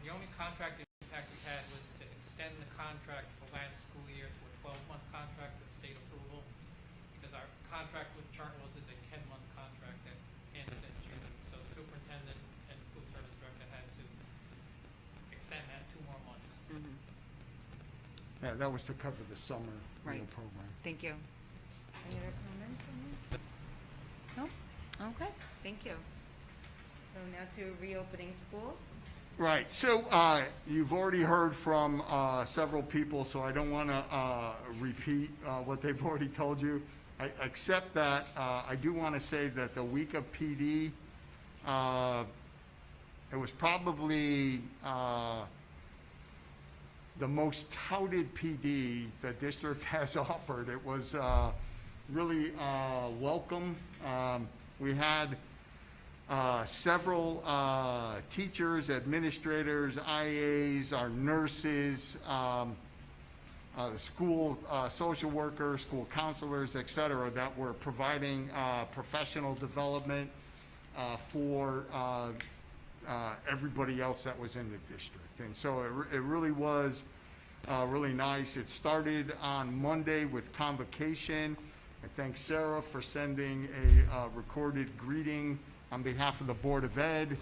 The only contract impact we had was to extend the contract for last school year to a 12-month contract with state approval, because our contract with Chartwells is a 10-month contract that ends in June. So the superintendent and food service director had to extend that 2 more months. Mm-hmm. Yeah, that was to cover the summer Right. meal program. Thank you. Any other comments on this? No? Okay, thank you. So now to reopening schools. Right. So you've already heard from several people, so I don't want to repeat what they've already told you, except that I do want to say that the week of PD, it was probably the most touted PD the district has offered. It was really welcome. We had several teachers, administrators, IAs, our nurses, school social workers, school counselors, et cetera, that were providing professional development for everybody else that was in the district. And so it really was really nice. It started on Monday with convocation. I thank Sarah for sending a recorded greeting on behalf of the Board of Ed,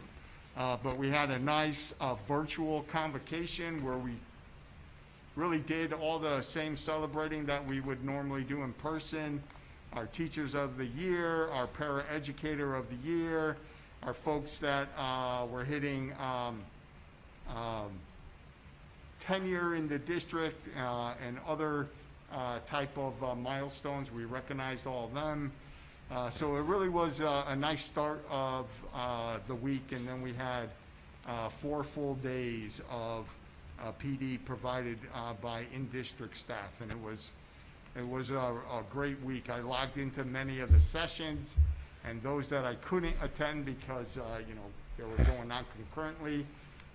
but we had a nice virtual convocation where we really did all the same celebrating that we would normally do in person. Our Teachers of the Year, our Paraeducator of the Year, our folks that were hitting tenure in the district and other type of milestones. We recognized all of them. So it really was a nice start of the week, and then we had 4 full days of PD provided by in-district staff, and it was a great week. I logged into many of the sessions, and those that I couldn't attend because they were going on concurrently,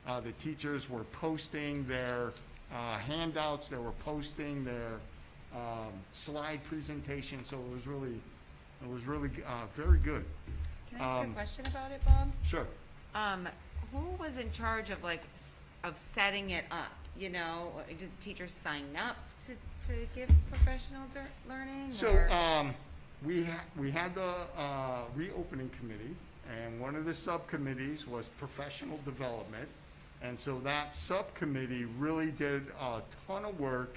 the teachers were posting their handouts, they were posting their slide presentations, so it was really very good. Can I ask a question about it, Bob? Sure. Who was in charge of of setting it up? Did the teachers sign up to give professional learning? So or? we had the reopening committee, and one of the subcommittees was professional development, and so that subcommittee really did a ton of work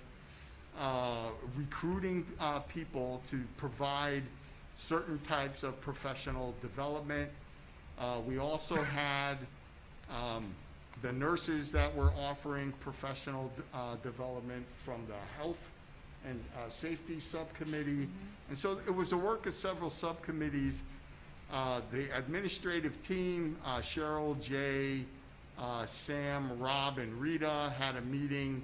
recruiting people to provide certain types of professional development. We also had the nurses that were offering professional development from the health and safety subcommittee. And so it was the work of several subcommittees. The administrative team, Cheryl, Jay, Sam, Rob, and Rita had a meeting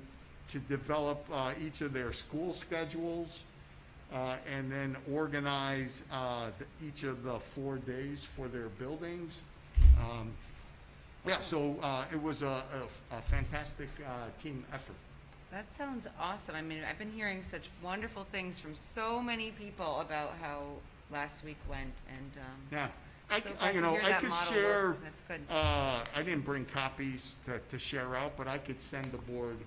to develop each of their school schedules and then organize each of the 4 days for their buildings. So it was a fantastic team effort. That sounds awesome. I mean, I've been hearing such wonderful things from so many people about how last week went, and yeah, I could share. That's good. I didn't bring copies to share out, but I could send the board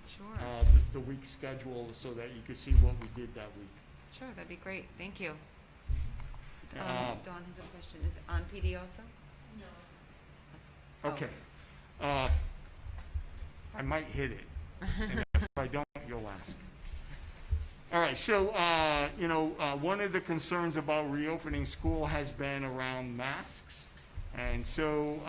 the week schedule so that you could see what we did that week. Sure, that'd be great. Thank you. Dawn has a question. Is it on PD also? No. Okay. I might hit it. And if I don't, you'll ask. All right, so, one of the concerns about reopening school has been around masks. And so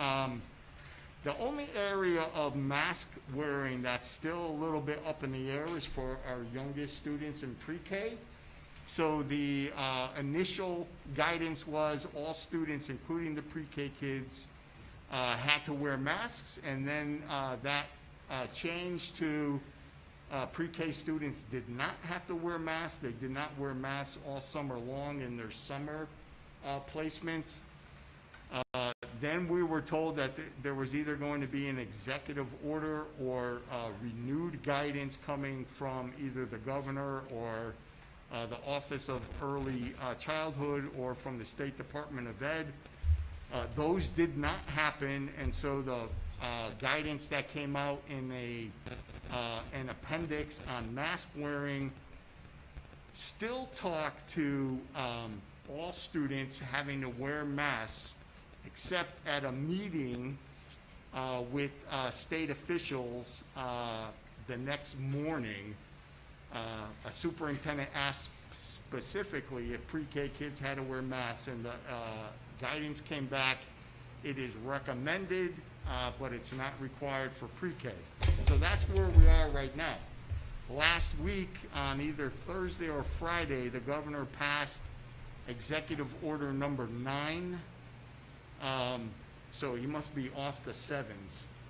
the only area of mask wearing that's still a little bit up in the air is for our youngest students in pre-K. So the initial guidance was all students, including the pre-K kids, had to wear masks, and then that changed to pre-K students did not have to wear masks. They did not wear masks all summer long in their summer placements. Then we were told that there was either going to be an executive order or renewed guidance coming from either the governor or the Office of Early Childhood or from the State Department of Ed. Those did not happen, and so the guidance that came out in an appendix on mask wearing still talked to all students having to wear masks, except at a meeting with state officials the next morning. A superintendent asked specifically if pre-K kids had to wear masks, and the guidance came back. It is recommended, but it's not required for pre-K. So that's where we are right now. Last week, on either Thursday or Friday, the governor passed Executive Order number 9. So he must be off the 7s,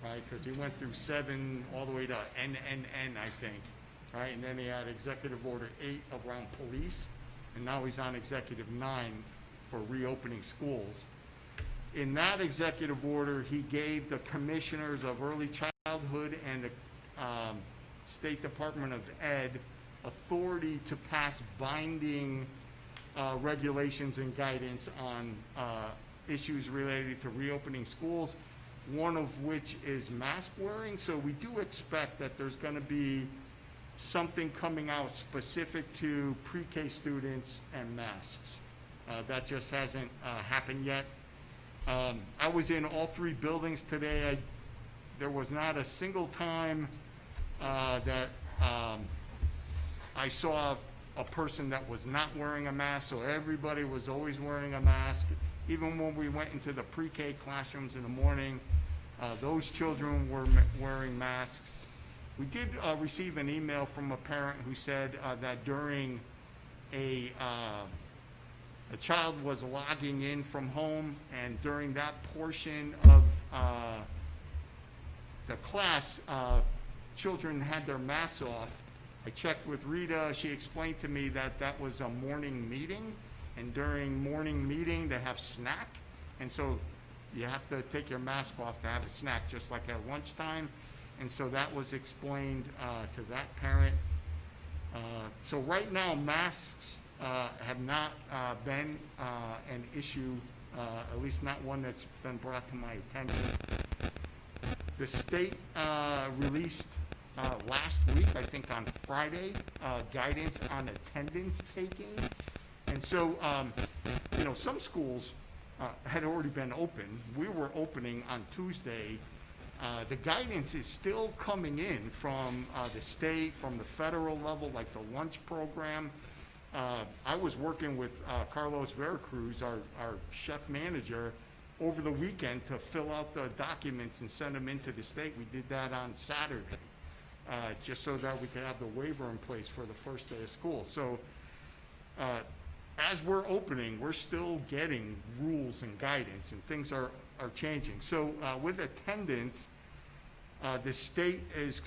right? Because he went through 7 all the way to NNN, I think, right? And then he had Executive Order 8 around police, and now he's on Executive 9 for reopening schools. In that executive order, he gave the commissioners of early childhood and the State Department of Ed authority to pass binding regulations and guidance on issues related to reopening schools, one of which is mask wearing. So we do expect that there's going to be something coming out specific to pre-K students and masks. That just hasn't happened yet. I was in all 3 buildings today. There was not a single time that I saw a person that was not wearing a mask, so everybody was always wearing a mask. Even when we went into the pre-K classrooms in the morning, those children were wearing masks. We did receive an email from a parent who said that during a a child was logging in from home, and during that portion of the class, children had their masks off. I checked with Rita. She explained to me that that was a morning meeting, and during morning meeting they have snack, and so you have to take your mask off to have a snack, just like at lunchtime. And so that was explained to that parent. So right now, masks have not been an issue, at least not one that's been brought to my attention. The state released last week, I think on Friday, guidance on attendance taking. And so, you know, some schools had already been open. We were opening on Tuesday. The guidance is still coming in from the state, from the federal level, like the lunch program. I was working with Carlos Veracruz, our chef manager, over the weekend to fill out the documents and send them into the state. We did that on Saturday, just so that we could have the waiver in place for the first day of school. So as we're opening, we're still getting rules and guidance, and things are changing. So with attendance, the state is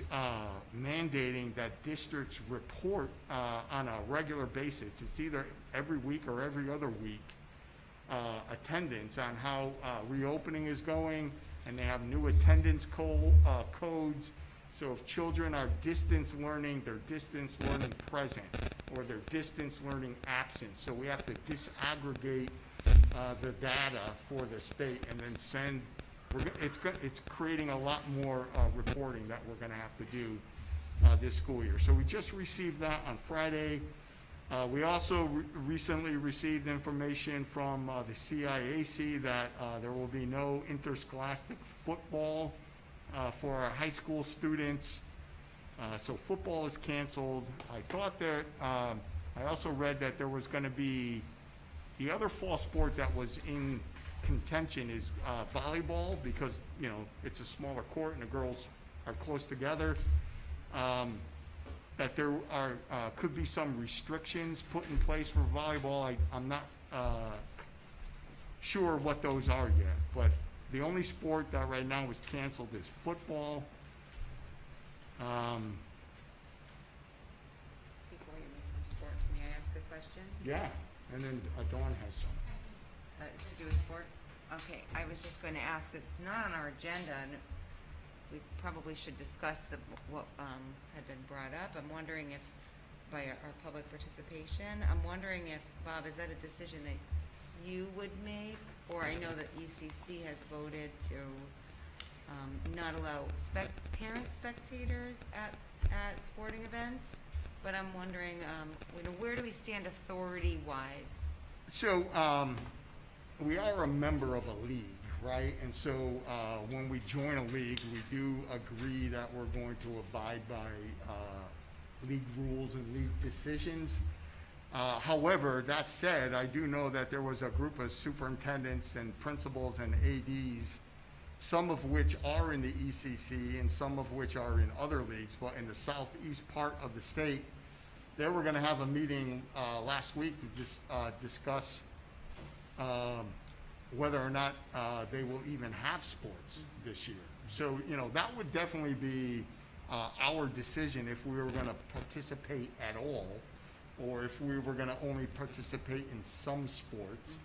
mandating that districts report on a regular basis. It's either every week or every other week, attendance on how reopening is going, and they have new attendance codes. So if children are distance learning, they're distance learning present, or they're distance learning absent. So we have to disaggregate the data for the state and then send. It's creating a lot more reporting that we're going to have to do this school year. So we just received that on Friday. We also recently received information from the CIAC that there will be no interscholastic football for our high school students. So football is canceled. I thought that, I also read that there was going to be, the other fall sport that was in contention is volleyball, because, you know, it's a smaller court and the girls are close together. That there are could be some restrictions put in place for volleyball. I'm not sure what those are yet, but the only sport that right now is canceled is football. Before you move from sports, may I ask a question? Yeah, and then Dawn has some. To do with sports? Okay, I was just going to ask, it's not on our agenda, and we probably should discuss what had been brought up. I'm wondering if, by our public participation, I'm wondering if, Bob, is that a decision that you would make? Or I know that ECC has voted to not allow parent spectators at sporting events, but I'm wondering, you know, where do we stand authority-wise? So we are a member of a league, right? And so when we join a league, we do agree that we're going to abide by league rules and league decisions. However, that said, I do know that there was a group of superintendents and principals and ADs, some of which are in the ECC and some of which are in other leagues, but in the southeast part of the state. They were going to have a meeting last week to just discuss whether or not they will even have sports this year. So, you know, that would definitely be our decision if we were going to participate at all, or if we were going to only participate in some sports.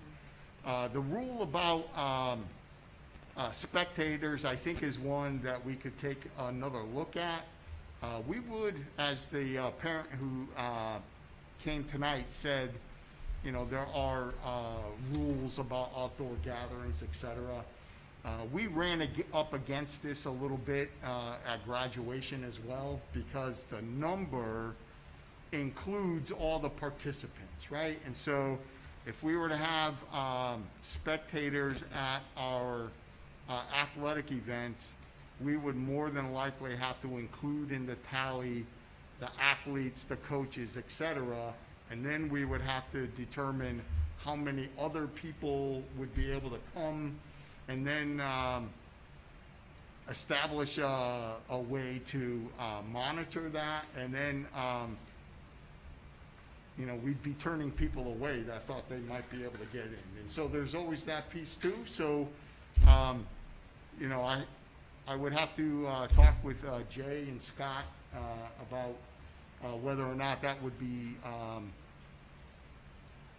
The rule about spectators, I think, is one that we could take another look at. We would, as the parent who came tonight said, you know, there are rules about outdoor gatherings, etc. We ran up against this a little bit at graduation as well, because the number includes all the participants, right? And so if we were to have spectators at our athletic events, we would more than likely have to include in the tally the athletes, the coaches, etc. And then we would have to determine how many other people would be able to come, and then establish a way to monitor that, and then we'd be turning people away that thought they might be able to get in. And so there's always that piece too. So, I would have to talk with Jay and Scott about whether or not that would be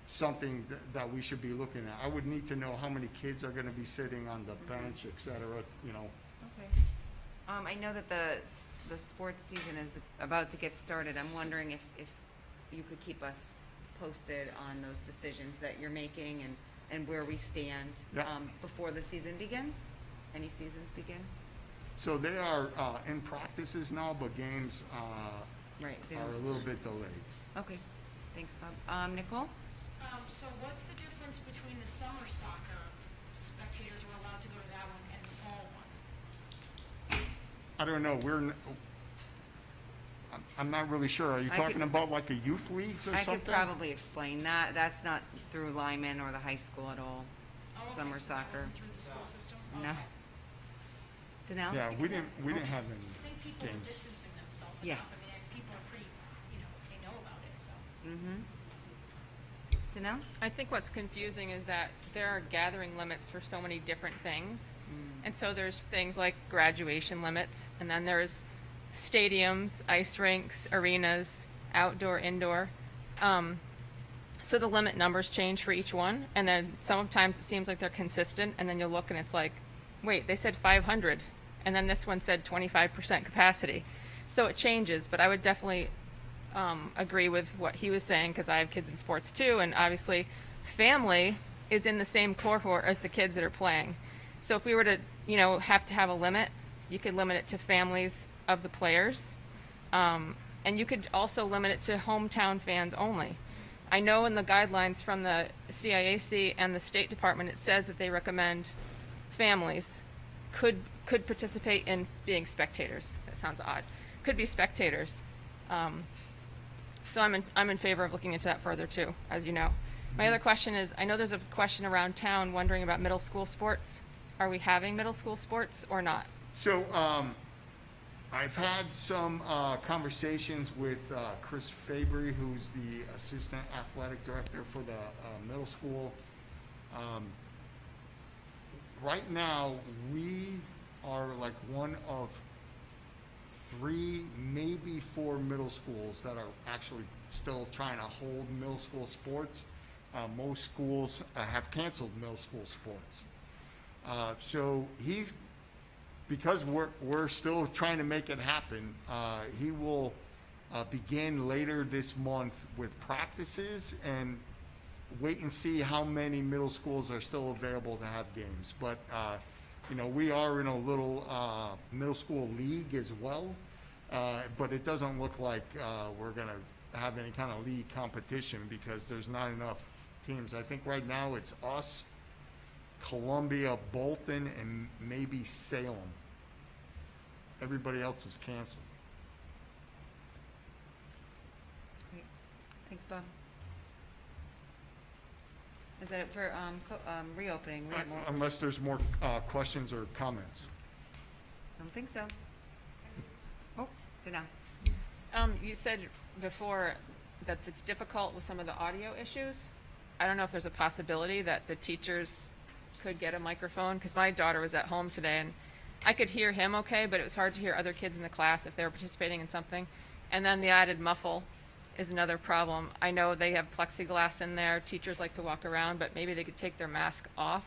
something that we should be looking at. I would need to know how many kids are going to be sitting on the bench, et cetera, Okay. I know that the sports season is about to get started. I'm wondering if you could keep us posted on those decisions that you're making and where we stand before the season begins. Any seasons begin? So they are in practices now, but games Right. are a little bit delayed. Okay. Thanks, Bob. Nicole? So what's the difference between the summer soccer spectators were allowed to go to that one and the fall one? I don't know. I'm not really sure. Are you talking about like a youth leagues or I something? could probably explain that. That's not through Lyman or the high school at all. Summer so that soccer. wasn't through the school system? No. Danelle? Yeah, we didn't have any I think people are games. distancing themselves Yes. enough. I mean, people are pretty, they know about it, so. Mm-hmm. Danelle? I think what's confusing is that there are gathering limits for so many different things. And so there's things like graduation limits, and then there's stadiums, ice rinks, arenas, outdoor, indoor. So the limit numbers change for each one, and then sometimes it seems like they're consistent, and then you look and it's like, wait, they said 500, and then this one said 25% capacity. So it changes, but I would definitely agree with what he was saying, because I have kids in sports too, and obviously family is in the same cohort as the kids that are playing. So if we were to, have to have a limit, you could limit it to families of the players, and you could also limit it to hometown fans only. I know in the guidelines from the CIAC and the State Department, it says that they recommend families could participate in being spectators. That sounds odd. Could be spectators. So I'm in favor of looking into that further too, as you know. My other question is, I know there's a question around town wondering about middle school sports. Are we having middle school sports or not? So I've had some conversations with Chris Fabry, who's the assistant athletic director for the middle school. Right now, we are like one of 3, maybe 4 middle schools that are actually still trying to hold middle school sports. Most schools have canceled middle school sports. So because we're still trying to make it happen, he will begin later this month with practices and wait and see how many middle schools are still available to have games. But we are in a little middle school league as well, but it doesn't look like we're going to have any kind of league competition because there's not enough teams. I think right now it's us, Columbia, Bolton, and maybe Salem. Everybody else is canceled. Great. Thanks, Bob. Is that it for reopening? We have more. Unless there's more questions or comments. I don't think so. Oh, Danelle. You said before that it's difficult with some of the audio issues. I don't know if there's a possibility that the teachers could get a microphone, because my daughter was at home today and I could hear him okay, but it was hard to hear other kids in the class if they were participating in something. And then the added muffle is another problem. I know they have plexiglass in there. Teachers like to walk around, but maybe they could take their mask off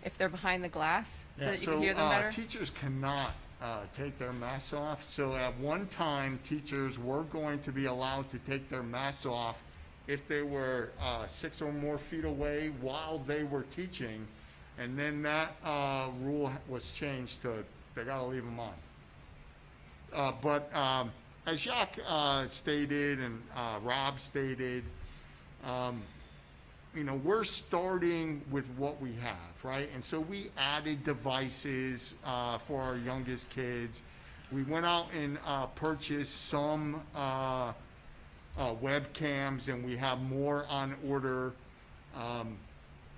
if they're behind the glass so that you can hear them better. Teachers cannot take their masks off. So at one time, teachers were going to be allowed to take their masks off if they were 6 or more feet away while they were teaching. And then that rule was changed to they got to leave them on. But as Jacques stated and Rob stated, we're starting with what we have, right? And so we added devices for our youngest kids. We went out and purchased some webcams, and we have more on order.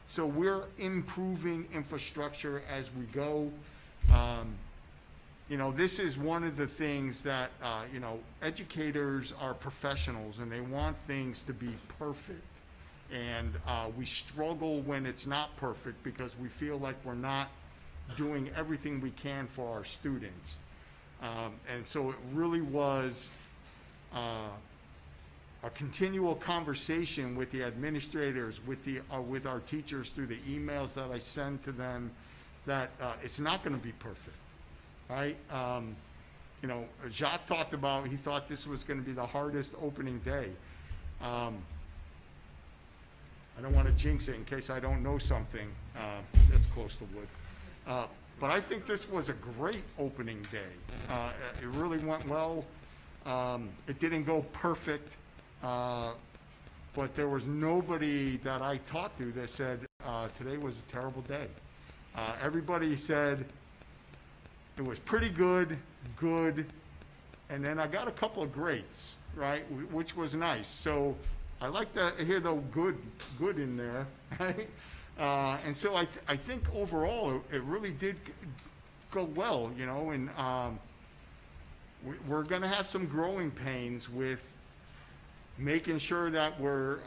So we're improving infrastructure as we go. you know, this is one of the things that, you know, educators are professionals and they want things to be perfect. And we struggle when it's not perfect because we feel like we're not doing everything we can for our students. And so it really was a continual conversation with the administrators, with our teachers through the emails that I send to them, that it's not going to be perfect, right? You know, Jacques talked about, he thought this was going to be the hardest opening day. I don't want to jinx it in case I don't know something that's close to wood. But I think this was a great opening day. It really went well. It didn't go perfect, but there was nobody that I talked to that said today was a terrible day. Everybody said it was pretty good, and then I got a couple of greats, right, which was nice. So I like to hear the good in there, right? And so I think overall it really did go well, you know, and we're going to have some growing pains with making sure that we're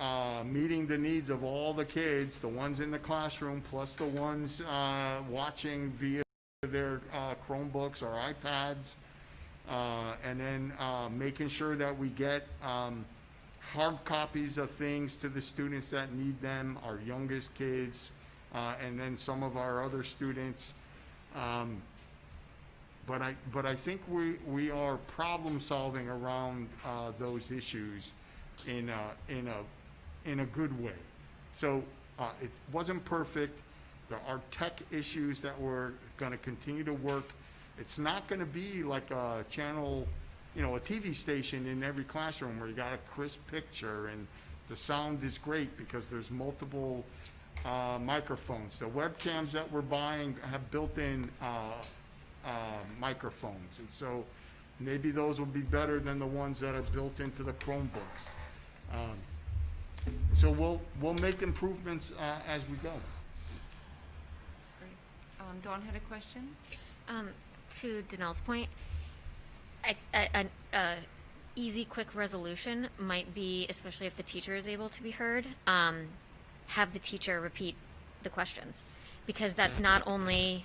meeting the needs of all the kids, the ones in the classroom, plus the ones watching via their Chromebooks or iPads, and then making sure that we get hard copies of things to the students that need them, our youngest kids, and then some of our other students. But I think we are problem solving around those issues in a good way. So it wasn't perfect. There are tech issues that we're going to continue to work. It's not going to be like a channel, you know, a TV station in every classroom where you got a crisp picture and the sound is great because there's multiple microphones. The webcams that we're buying have built-in microphones, and so maybe those will be better than the ones that are built into the Chromebooks. So we'll make improvements as we go. Great. Dawn had a question? To Danelle's point, an easy, quick resolution might be, especially if the teacher is able to be heard, have the teacher repeat the questions, because that's not only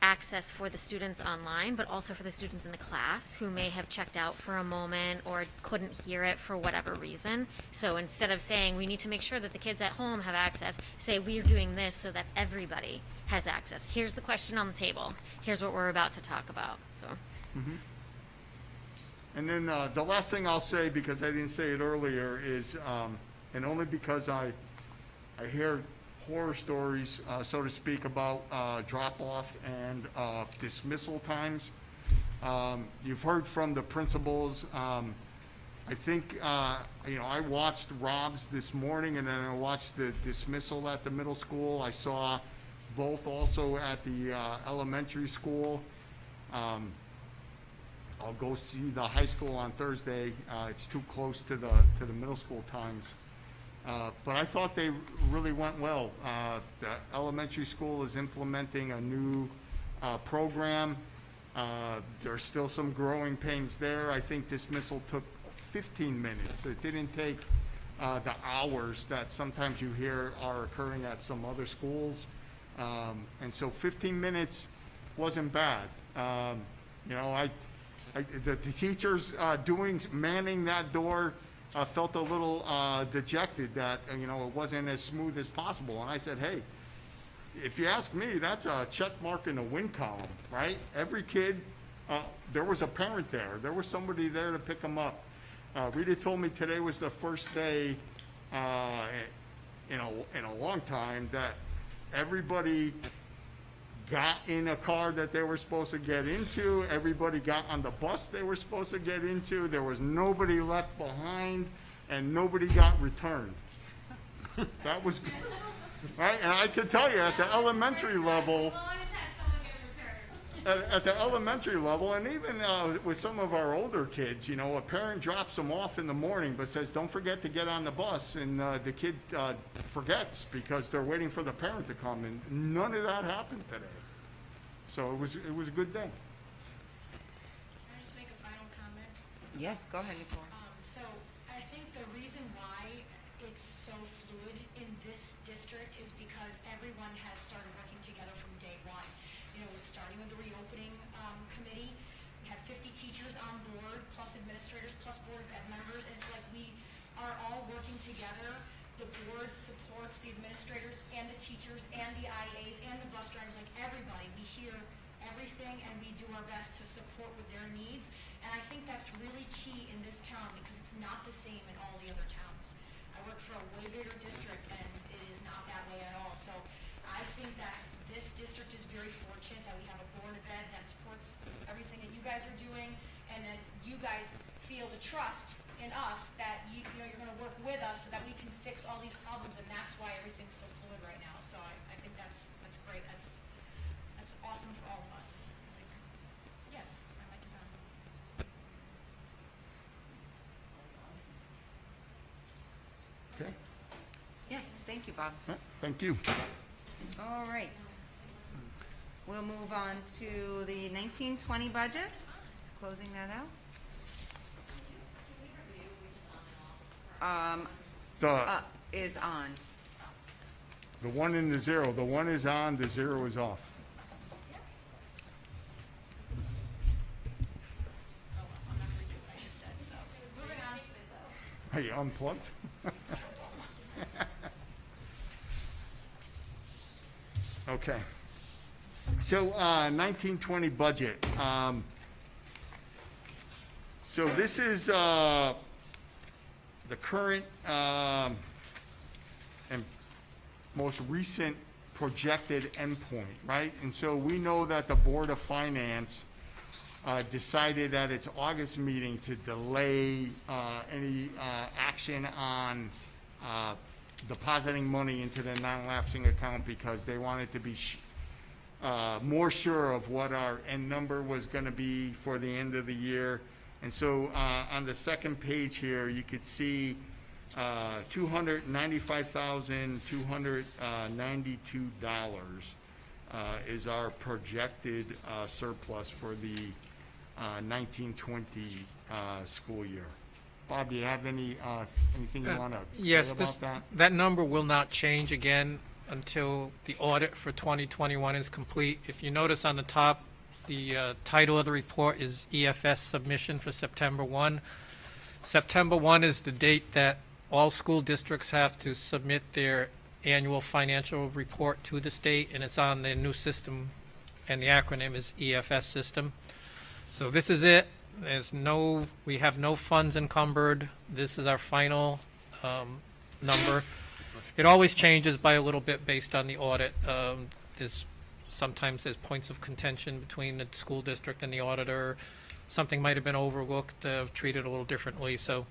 access for the students online, but also for the students in the class who may have checked out for a moment or couldn't hear it for whatever reason. So instead of saying we need to make sure that the kids at home have access, say we're doing this so that everybody has access. Here's the question on the table. Here's what we're about to talk about. So. Mm-hmm. And then the last thing I'll say, because I didn't say it earlier, is, and only because I hear horror stories, so to speak, about drop-off and dismissal times. You've heard from the principals. I think, you know, I watched Rob's this morning, and then I watched the dismissal at the middle school. I saw both also at the elementary school. I'll go see the high school on Thursday. It's too close to the middle school times. But I thought they really went well. The elementary school is implementing a new program. There's still some growing pains there. I think dismissal took 15 minutes. It didn't take the hours that sometimes you hear are occurring at some other schools. And so 15 minutes wasn't bad. You know, the teachers manning that door felt a little dejected that, you know, it wasn't as smooth as possible. And I said, hey, if you ask me, that's a check mark in the win column, right? Every kid, there was a parent there. There was somebody there to pick them up. Rita told me today was the first day in a long time that everybody got in a car that they were supposed to get into. Everybody got on the bus they were supposed to get into. There was nobody left behind, and nobody got returned. That was right. And I can tell you, at the elementary level, and even with some of our older kids, you know, a parent drops them off in the morning but says, don't forget to get on the bus, and the kid forgets because they're waiting for the parent to come, and none of that happened today. So it was a good day. Yes, go ahead, Nicole. So I think the reason why it's so fluid in this district is because everyone has started working together from day one. You know, starting with the reopening committee, we had 50 teachers on board, plus administrators, plus Board of Ed members, and it's like we are all working together. The board supports the administrators and the teachers and the IAs and the bus drivers, like everybody. We hear everything and we do our best to support with their needs. And I think that's really key in this town because it's not the same in all the other towns. I work for a way bigger district and it is not that way at all. So I think that this district is very fortunate that we have a Board of Ed that supports everything that you guys are doing and that you guys feel the trust in us that you know you're going to work with us so that we can fix all these problems, and that's why everything's so fluid right now. So I think that's great. That's awesome for all of us. Like, yes, I like design. Okay. Yes, thank you, Bob. Thank you. All right. We'll move on to the 1920 budget, closing that out. Is on. The one and the zero. The one is on, the zero is off. I just said so. Moving on. Are you unplugged? Okay. So, 1920 budget. So this is the current and most recent projected endpoint, right? And so we know that the Board of Finance decided at its August meeting to delay any action on depositing money into the non-lapsing account because they wanted to be more sure of what our end number was going to be for the end of the year. And so on the second page here, you could see $295,292 is our projected surplus for the 1920 school year. Bob, do you have anything you want to say about that? That number will not change again until the audit for 2021 is complete. If you notice on the top, the title of the report is Efs Submission for September 1. September 1 is the date that all school districts have to submit their annual financial report to the state, and it's on their new system, and the acronym is EFS system. So this is it. We have no funds encumbered. This is our final number. It always changes by a little bit based on the audit. Sometimes there's points of contention between the school district and the auditor. Something might have been overlooked, treated a little differently. So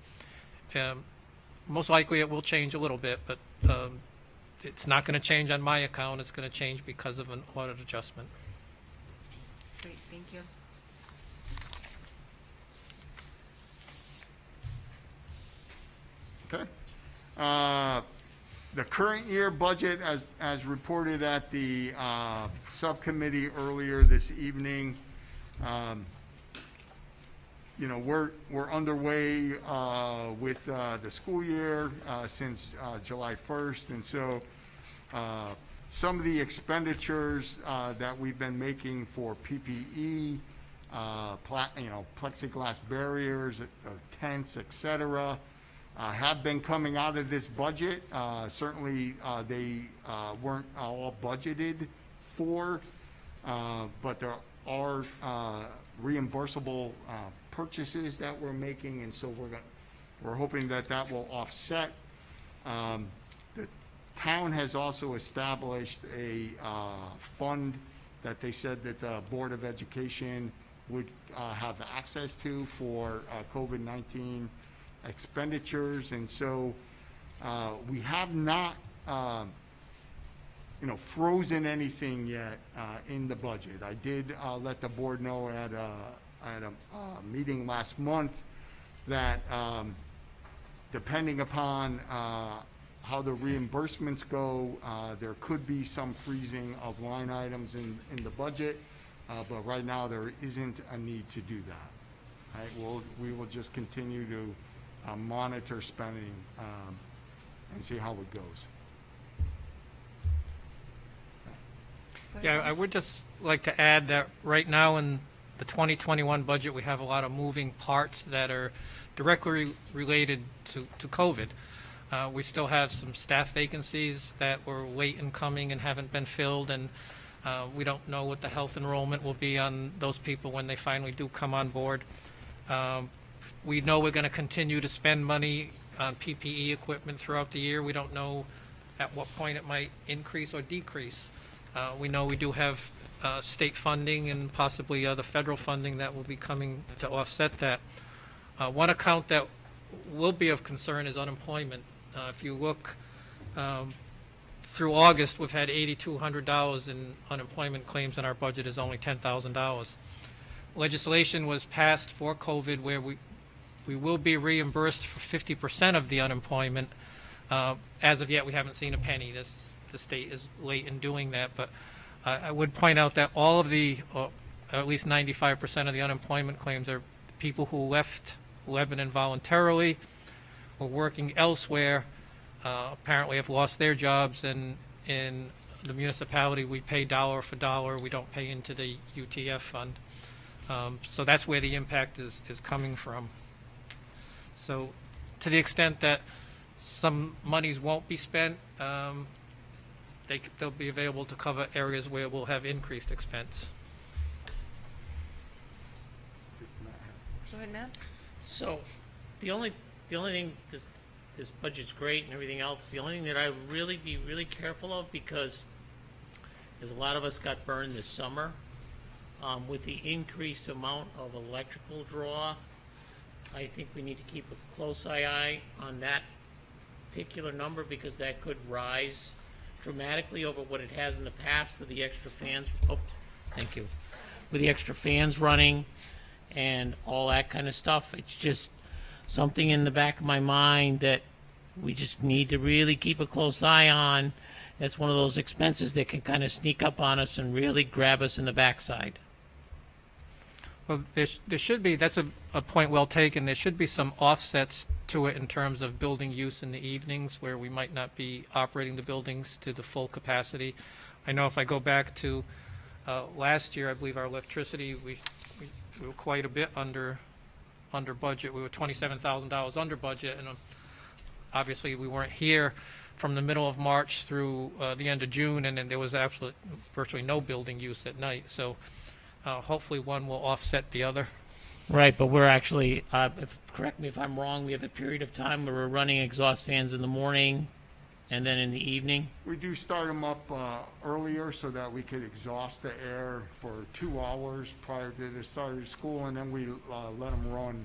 most likely it will change a little bit, but it's not going to change on my account. It's going to change because of an audit adjustment. Great, thank you. Okay. The current year budget, as reported at the subcommittee earlier this evening, you know, we're underway with the school year since July 1st, and so some of the expenditures that we've been making for PPE, plexiglass barriers, tents, etc., have been coming out of this budget. Certainly, they weren't all budgeted for, but there are reimbursable purchases that we're making, and so we're hoping that that will offset. The town has also established a fund that they said that the Board of Education would have access to for COVID-19 expenditures, and so we have not frozen anything yet in the budget. I did let the board know at a meeting last month that depending upon how the reimbursements go, there could be some freezing of line items in the budget, but right now there isn't a need to do that. Right? We will just continue to monitor spending and see how it goes. Yeah, I would just like to add that right now in the 2021 budget, we have a lot of moving parts that are directly related to COVID. We still have some staff vacancies that were late in coming and haven't been filled, and we don't know what the health enrollment will be on those people when they finally do come on board. We know we're going to continue to spend money on PPE equipment throughout the year. We don't know at what point it might increase or decrease. We know we do have state funding and possibly other federal funding that will be coming to offset that. One account that will be of concern is unemployment. If you look through August, we've had $8,200 in unemployment claims, and our budget is only $10,000. Legislation was passed for COVID where we will be reimbursed for 50% of the unemployment. As of yet, we haven't seen a penny. The state is late in doing that, but I would point out that all of the, at least 95% of the unemployment claims are people who left Lebanon voluntarily, were working elsewhere, apparently have lost their jobs, and in the municipality we pay dollar for dollar. We don't pay into the UTF fund. So that's where the impact is coming from. So to the extent that some monies won't be spent, they'll be available to cover areas where we'll have increased expense. Go ahead, Matt. So, the only thing, this budget's great and everything else, the only thing that I would really be really careful of, because there's a lot of us got burned this summer, with the increased amount of electrical draw, I think we need to keep a close eye on that particular number, because that could rise dramatically over what it has in the past with the extra fans. Oh, thank you. With the extra fans running and all that kind of stuff. It's just something in the back of my mind that we just need to really keep a close eye on. That's one of those expenses that can kind of sneak up on us and really grab us in the backside. Well, there should be, that's a point well taken. There should be some offsets to it in terms of building use in the evenings where we might not be operating the buildings to the full capacity. I know if I go back to last year, I believe our electricity, we were quite a bit under budget. We were $27,000 under budget, and obviously we weren't here from the middle of March through the end of June, and then there was virtually no building use at night. So hopefully one will offset the other. Right, but we're actually, correct me if I'm wrong, we have a period of time where we're running exhaust fans in the morning and then in the evening? We do start them up earlier so that we could exhaust the air for 2 hours prior to the start of school, and then we let them run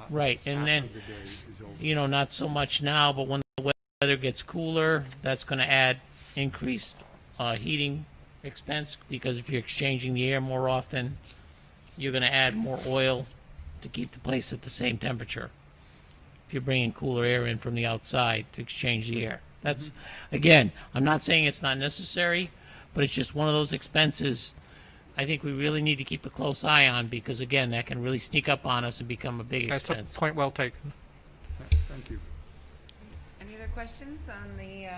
right, and after then, the day is over. you know, not so much now, but when the weather gets cooler, that's going to add increased heating expense, because if you're exchanging the air more often, you're going to add more oil to keep the place at the same temperature. If you're bringing cooler air in from the outside to exchange the air. That's, again, I'm not saying it's not necessary, but it's just one of those expenses I think we really need to keep a close eye on, because, again, that can really sneak up on us and become a big expense. That's a point well taken. Thank you. Any other questions on the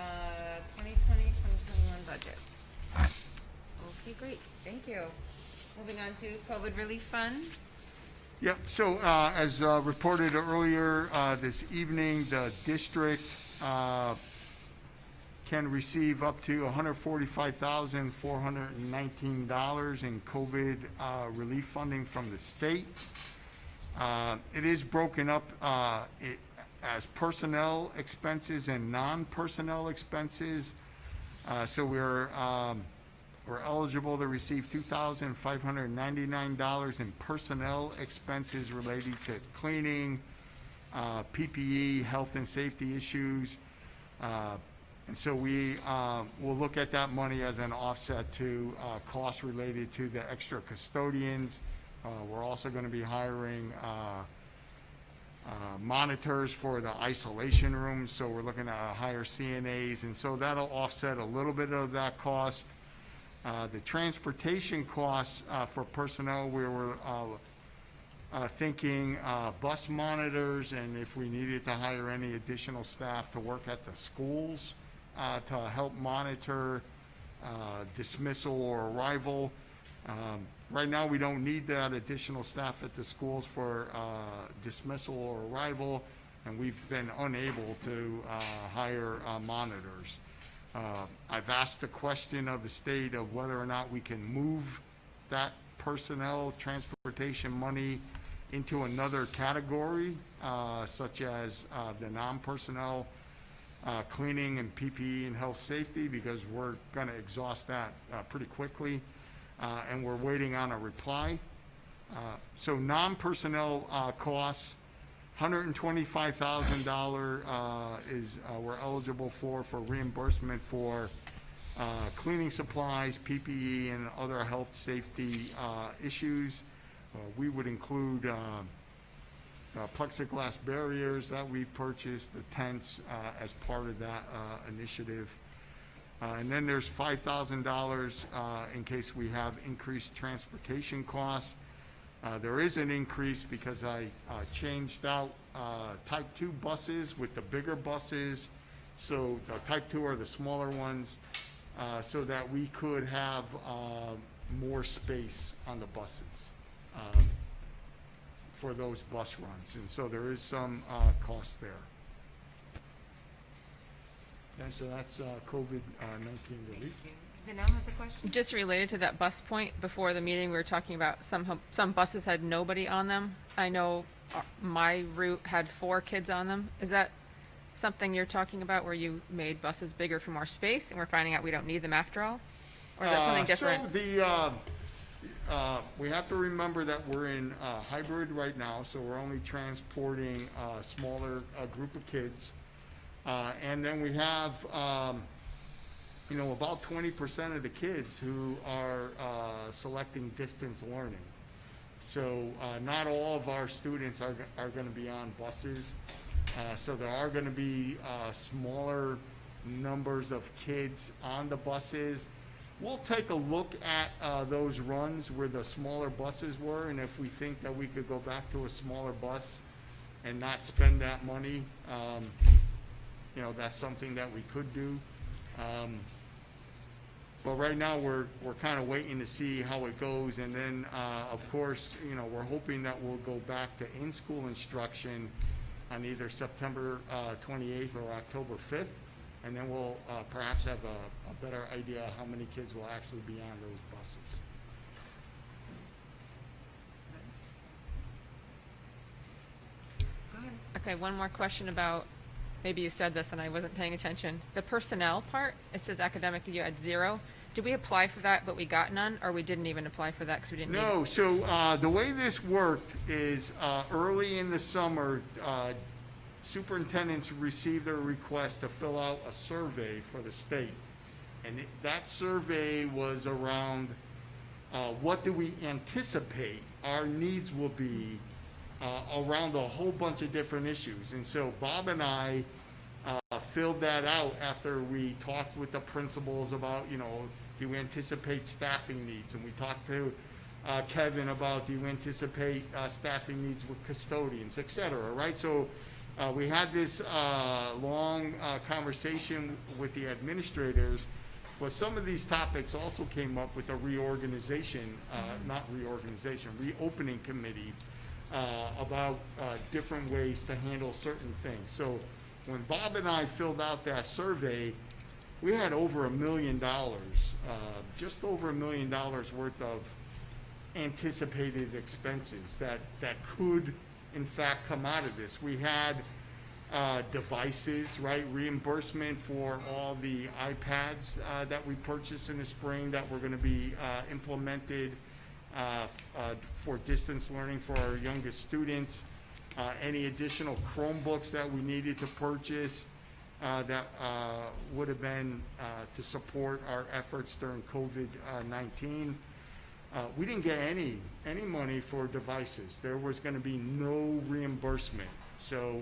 2020-2021 budget? Okay, great. Thank you. Moving on to COVID relief funds. Yep, so as reported earlier this evening, the district can receive up to $145,419 in COVID relief funding from the state. It is broken up as personnel expenses and non-personnel expenses. So we're eligible to receive $2,599 in personnel expenses related to cleaning, PPE, health and safety issues. And so we will look at that money as an offset to costs related to the extra custodians. We're also going to be hiring monitors for the isolation rooms, so we're looking at higher CNAs, and so that'll offset a little bit of that cost. The transportation costs for personnel, we were thinking bus monitors, and if we needed to hire any additional staff to work at the schools to help monitor dismissal or arrival. Right now, we don't need that additional staff at the schools for dismissal or arrival, and we've been unable to hire monitors. I've asked the question of the state of whether or not we can move that personnel transportation money into another category, such as the non-personnel cleaning and PPE and health safety, because we're going to exhaust that pretty quickly, and we're waiting on a reply. So non-personnel costs, $125,000 is we're eligible for reimbursement for cleaning supplies, PPE, and other health safety issues. We would include plexiglass barriers that we've purchased, the tents as part of that initiative. And then there's $5,000 in case we have increased transportation costs. There is an increase because I changed out Type 2 buses with the bigger buses. So the Type 2 are the smaller ones, so that we could have more space on the buses for those bus runs. And so there is some cost there. And so that's COVID-19 relief. Danelle has a question? Just related to that bus point, before the meeting, we were talking about some buses had nobody on them. I know my route had 4 kids on them. Is that something you're talking about, where you made buses bigger for more space and we're finding out we don't need them after all? Or is that something different? So we have to remember that we're in hybrid right now, so we're only transporting a smaller group of kids. And then we have about 20% of the kids who are selecting distance learning. So not all of our students are going to be on buses. So there are going to be smaller numbers of kids on the buses. We'll take a look at those runs where the smaller buses were, and if we think that we could go back to a smaller bus and not spend that money, that's something that we could do. But right now we're kind of waiting to see how it goes, and then of course we're hoping that we'll go back to in-school instruction on either September 28th or October 5th, and then we'll perhaps have a better idea how many kids will actually be on those buses. Go ahead. Okay, one more question about, maybe you said this and I wasn't paying attention. The personnel part, it says academic you had 0. Did we apply for that but we got none, or we didn't even apply for that because we didn't need No, it? so the way this worked is early in the summer, superintendents received a request to fill out a survey for the state. And that survey was around what do we anticipate our needs will be around a whole bunch of different issues. And so Bob and I filled that out after we talked with the principals about, do we anticipate staffing needs? And we talked to Kevin about, do you anticipate staffing needs with custodians, et cetera, right? So we had this long conversation with the administrators, but some of these topics also came up with the reorganization, reopening committee about different ways to handle certain things. So when Bob and I filled out that survey, we had over $1 million, just over $1 million worth of anticipated expenses that could in fact come out of this. We had devices, right? Reimbursement for all the iPads that we purchased in the spring that were going to be implemented for distance learning for our youngest students. Any additional Chromebooks that we needed to purchase that would have been to support our efforts during COVID-19. We didn't get any money for devices. There was going to be no reimbursement. So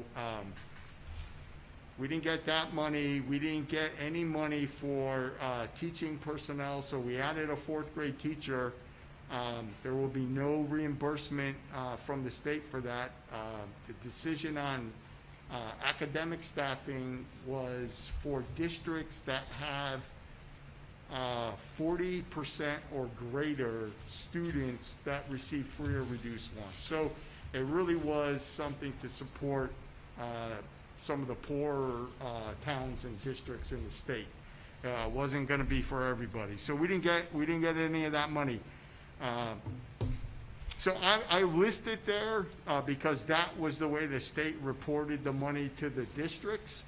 we didn't get that money. We didn't get any money for teaching personnel. So we added a 4th grade teacher There will be no reimbursement from the state for that. The decision on academic staffing was for districts that have 40% or greater students that receive free or reduced lunch. So it really was something to support some of the poorer towns and districts in the state. Wasn't going to be for everybody. So we didn't get any of that money. So I listed there because that was the way the state reported the money to the districts.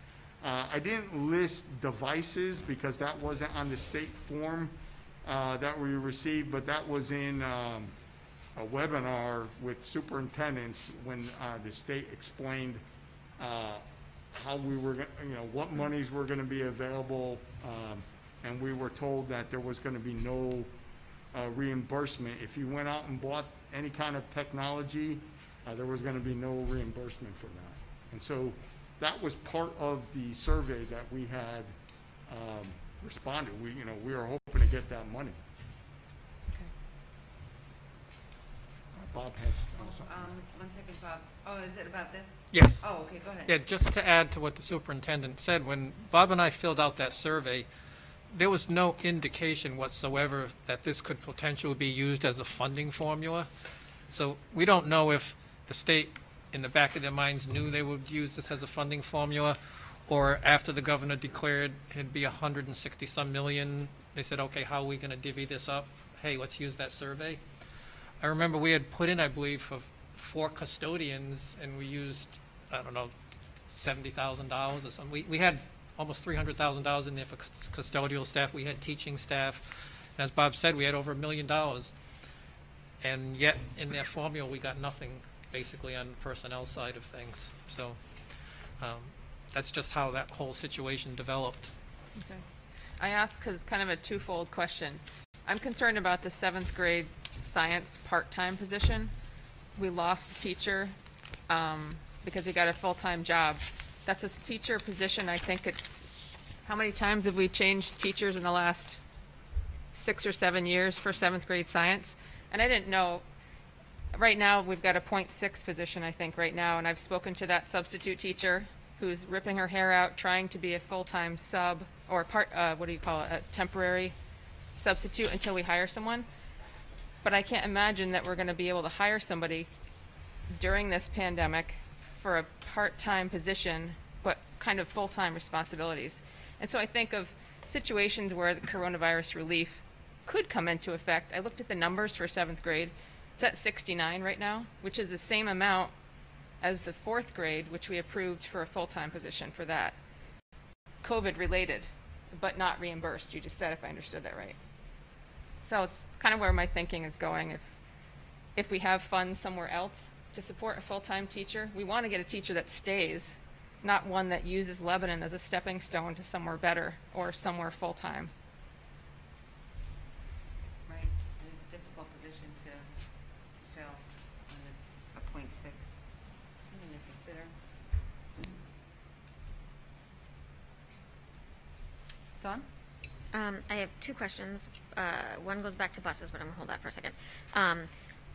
I didn't list devices because that wasn't on the state form that we received, but that was in a webinar with superintendents when the state explained how we were, what monies were going to be available, and we were told that there was going to be no reimbursement. If you went out and bought any kind of technology, there was going to be no reimbursement for that. And so that was part of the survey that we had responded. We were hoping to get that money. Bob has something. 1 second, Bob. Oh, is it about this? Yes. Oh, okay, go ahead. Yeah, just to add to what the superintendent said, when Bob and I filled out that survey, there was no indication whatsoever that this could potentially be used as a funding formula. So we don't know if the state, in the back of their minds, knew they would use this as a funding formula, or after the governor declared it'd be 160-some million, they said, okay, how are we going to divvy this up? Hey, let's use that survey. I remember we had put in, I believe, for 4 custodians, and we used, I don't know, $70,000 or something. We had almost $300,000 in there for custodial staff. We had teaching staff. And as Bob said, we had over $1 million. And yet, in their formula, we got nothing, basically, on the personnel side of things. So that's just how that whole situation developed. Okay. I asked because kind of a twofold question. I'm concerned about the 7th grade science part-time position. We lost a teacher because he got a full-time job. That's a teacher position. I think it's, how many times have we changed teachers in the last 6 or 7 years for 7th grade science? And I didn't know, right now we've got a .6 position, I think, right now, and I've spoken to that substitute teacher who's ripping her hair out trying to be a full-time sub, or a temporary substitute until we hire someone. But I can't imagine that we're going to be able to hire somebody during this pandemic for a part-time position, but kind of full-time responsibilities. And so I think of situations where the coronavirus relief could come into effect. I looked at the numbers for 7th grade. It's at 69 right now, which is the same amount as the 4th grade, which we approved for a full-time position for that. COVID related, but not reimbursed, you just said, if I understood that right. So it's kind of where my thinking is going. If we have funds somewhere else to support a full-time teacher, we want to get a teacher that stays, not one that uses Lebanon as a stepping stone to somewhere better or somewhere full-time. Right. It's a difficult position to fill when it's a .6. Something to consider. Dawn? I have 2 questions. One goes back to buses, but I'm going to hold that for a second.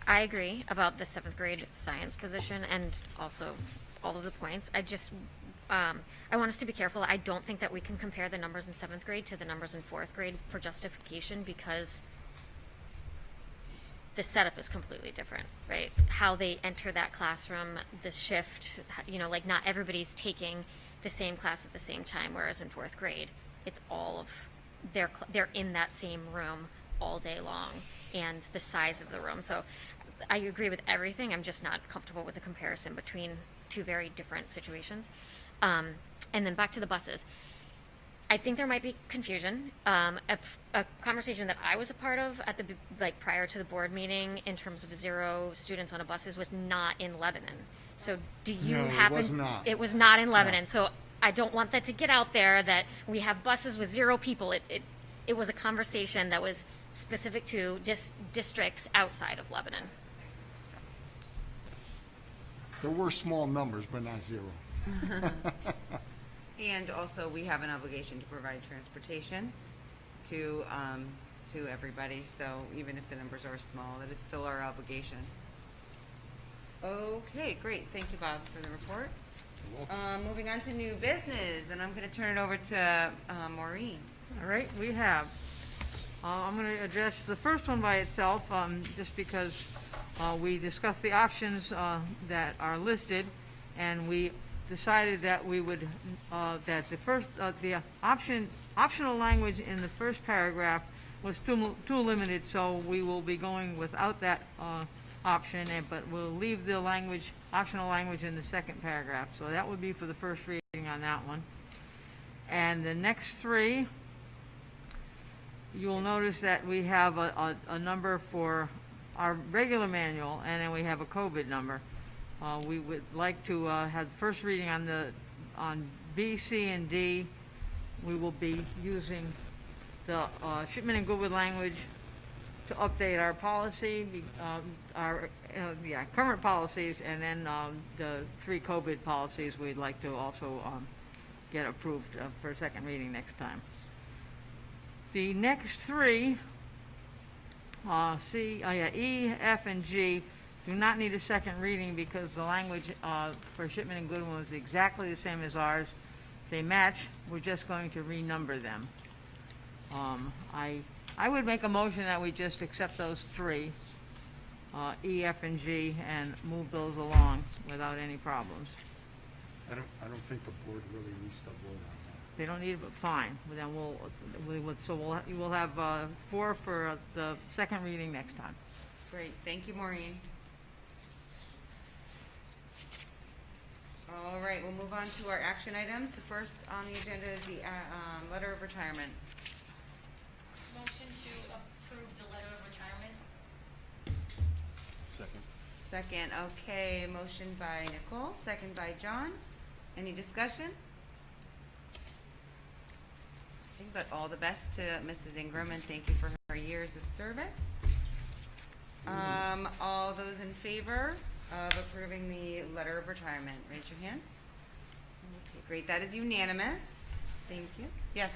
I agree about the 7th grade science position and also all of the points. I want us to be careful. I don't think that we can compare the numbers in 7th grade to the numbers in 4th grade for justification, because the setup is completely different, right? How they enter that classroom, the shift, like not everybody's taking the same class at the same time, whereas in 4th grade, it's all of they're in that same room all day long, and the size of the room. So I agree with everything. I'm just not comfortable with the comparison between 2 very different situations. And then back to the buses. I think there might be confusion. A conversation that I was a part of at prior to the board meeting in terms of 0 students on a buses was not in Lebanon. So do you happen? It was not. It was not in Lebanon. No. So I don't want that to get out there that we have buses with 0 people. It was a conversation that was specific to districts outside of Lebanon. There were small numbers, but not 0. And also, we have an obligation to provide transportation to to everybody, so even if the numbers are small, that is still our obligation. Okay, great. Thank you, Bob, for the report. Moving on to new business, and I'm going to turn it over to Maureen. All right, we have. I'm going to address the first one by itself, just because we discussed the options that are listed, and we decided that we would that the first the optional language in the first paragraph was too limited, so we will be going without that option, but we'll leave the optional language in the second paragraph. So that would be for the first reading on that one. And the next three, you'll notice that we have a number for our regular manual, and then we have a COVID number. We would like to have the first reading on B, C, and D. We will be using the shipment and goodwill language to update our policy, our current policies, and then the 3 COVID policies we'd like to also get approved for a second reading next time. The next 3, E, F, and G, do not need a second reading because the language for shipment and goodwill is exactly the same as ours. They match. We're just going to renumber them. I would make a motion that we just accept those 3, E, F, and G, and move those along without any problems. I don't think the board really needs to vote on that. They don't need it, but fine. Then we'll have 4 for the second reading next time. Great. Thank you, Maureen. All right, we'll move on to our action items. The first on the agenda is the letter of retirement. Motion to approve the letter of retirement. Second, okay. Motion by Nicole, second by John. Any discussion? But all the best to Mrs. Ingram, and thank you for her years of service. All those in favor of approving the letter of retirement, raise your hand. Okay, great. That is unanimous. Thank you. Yes.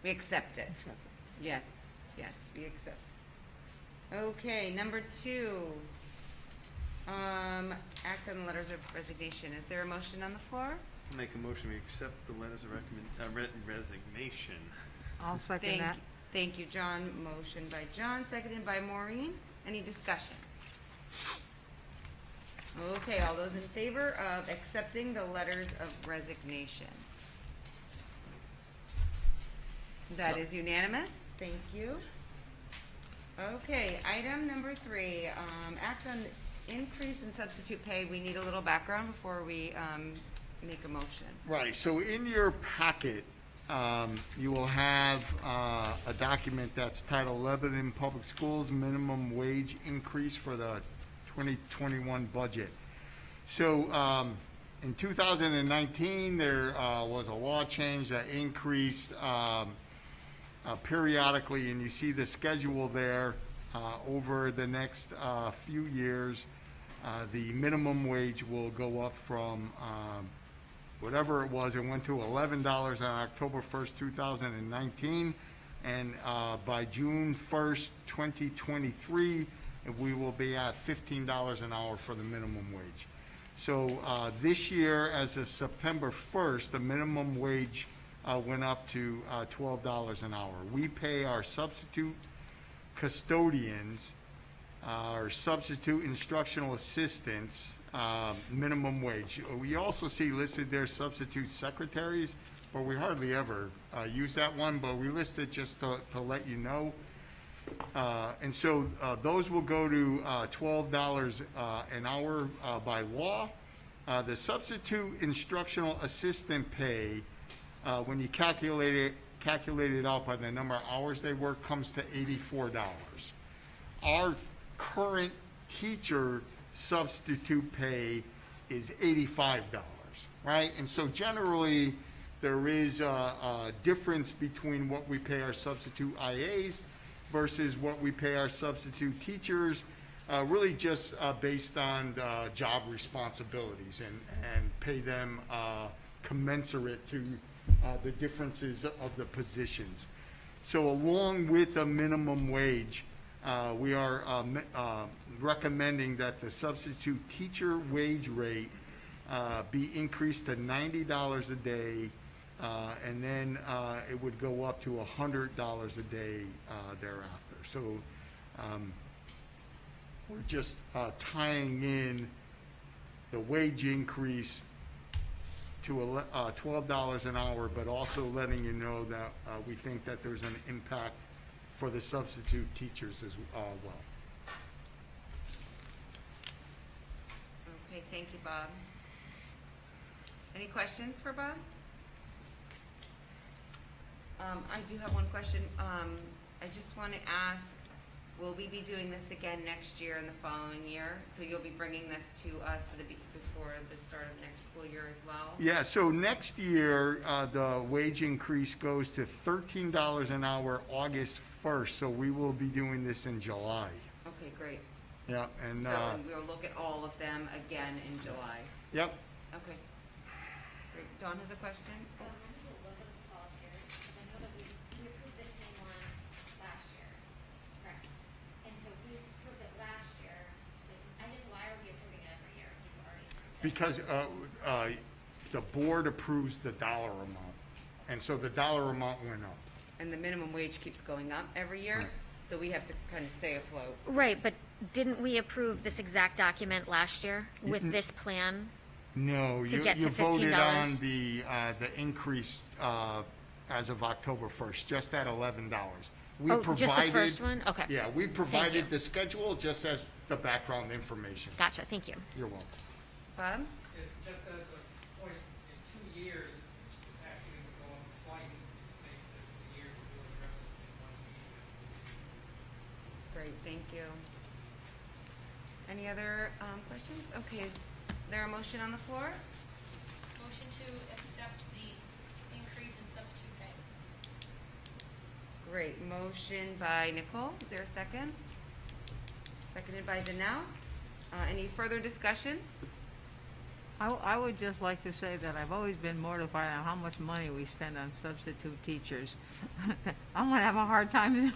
We accept it. Yes, we accept. Okay, number 2. Act on the letters of resignation. Is there a motion on the floor? I'll make a motion we accept the letters of resignation. I'll second that. Thank you, John. Motion by John, seconded by Maureen. Any discussion? Okay, all those in favor of accepting the letters of resignation? That is unanimous. Thank you. Okay, item number 3, act on increase in substitute pay. We need a little background before we make a motion. Right, so in your packet, you will have a document that's titled Lebanon Public Schools Minimum Wage Increase for the 2021 budget. So in 2019, there was a law change that increased periodically, and you see the schedule there over the next few years. The minimum wage will go up from whatever it was. It went to $11 on October 1st, 2019, and by June 1st, 2023, we will be at $15 an hour for the minimum wage. So this year, as of September 1st, the minimum wage went up to $12 an hour. We pay our substitute custodians, our substitute instructional assistants, minimum wage. We also see listed there substitute secretaries, but we hardly ever use that one, but we list it just to let you know. And so those will go to $12 an hour by law. The substitute instructional assistant pay, when you calculate it out by the number of hours they work, comes to $84. Our current teacher substitute pay is $85, right? And so generally there is a difference between what we pay our substitute IAs versus what we pay our substitute teachers, really just based on job responsibilities, and pay them commensurate to the differences of the positions. So along with the minimum wage, we are recommending that the substitute teacher wage rate be increased to $90 a day, and then it would go up to $100 a day thereafter. So we're just tying in the wage increase to $12 an hour, but also letting you know that we think that there's an impact for the substitute teachers as well. Okay, thank you, Bob. Any questions for Bob? I do have one question. I just want to ask, will we be doing this again next year and the following year? So you'll be bringing this to us before the start of next school year as well? Yeah, so next year, the wage increase goes to $13 an hour August 1st, so we will be doing this in July. Okay, great. Yeah, and, So we'll look at all of them again in July. yep. Okay. Great. Dawn has a question? I'm just a little bit lost here, because I know that we approved this same one last year, correct? And so we approved it last year, but I guess why are we approving it every year? We've already approved it. Because the board approves the dollar amount, and so the dollar amount went up. And the minimum wage keeps going up every year, so we have to kind of stay afloat. Right, but didn't we approve this exact document last year with this plan? No, To you get to voted on $15? the increase as of October 1st, just at $11. We Oh, just the provided- first one? Okay. Yeah, we Thank provided you. the schedule just as the background information. Gotcha, thank you. You're welcome. Bob? Just as a point, in 2 years, it's actually going to go up twice in the same fiscal year. We're doing the rest of it in 1 meeting. Great, thank you. Any other questions? Okay, is there a motion on the floor? Motion to accept the increase in substitute pay. Great, motion by Nicole, is there a second? Seconded by Danelle. Any further discussion? I would just like to say that I've always been mortified on how much money we spend on substitute teachers. I'm gonna have a hard time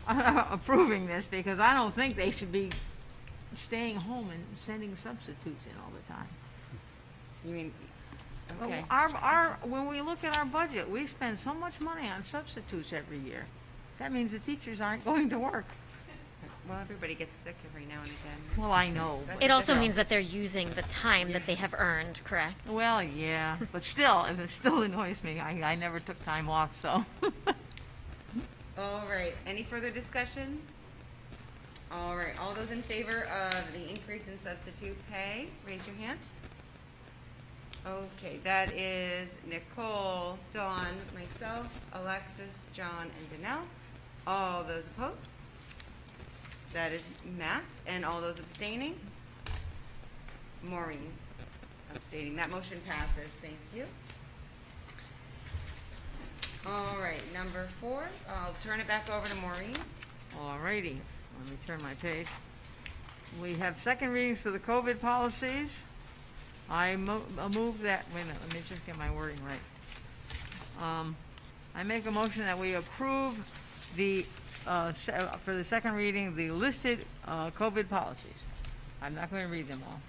approving this, because I don't think they should be staying home and sending substitutes in all the time. You mean, okay. When we look at our budget, we spend so much money on substitutes every year. That means the teachers aren't going to work. Well, everybody gets sick every now and again. Well, I know. That's but- It also means that they're using the time that they have earned, correct? Well, yeah, but still, it still annoys me. I never took time off, so. All right, any further discussion? All right, all those in favor of the increase in substitute pay, raise your hand. Okay, that is Nicole, Dawn, myself, Alexis, John, and Danelle. All those opposed? That is Matt, and all those abstaining? Maureen abstaining. That motion passes. Thank you. All right, number 4, I'll turn it back over to Maureen. Alrighty, let me turn my page. We have second readings for the COVID policies. I move that, wait a minute, let me just get my wording right. I make a motion that we approve the, for the second reading, the listed COVID policies. I'm not going to read them all.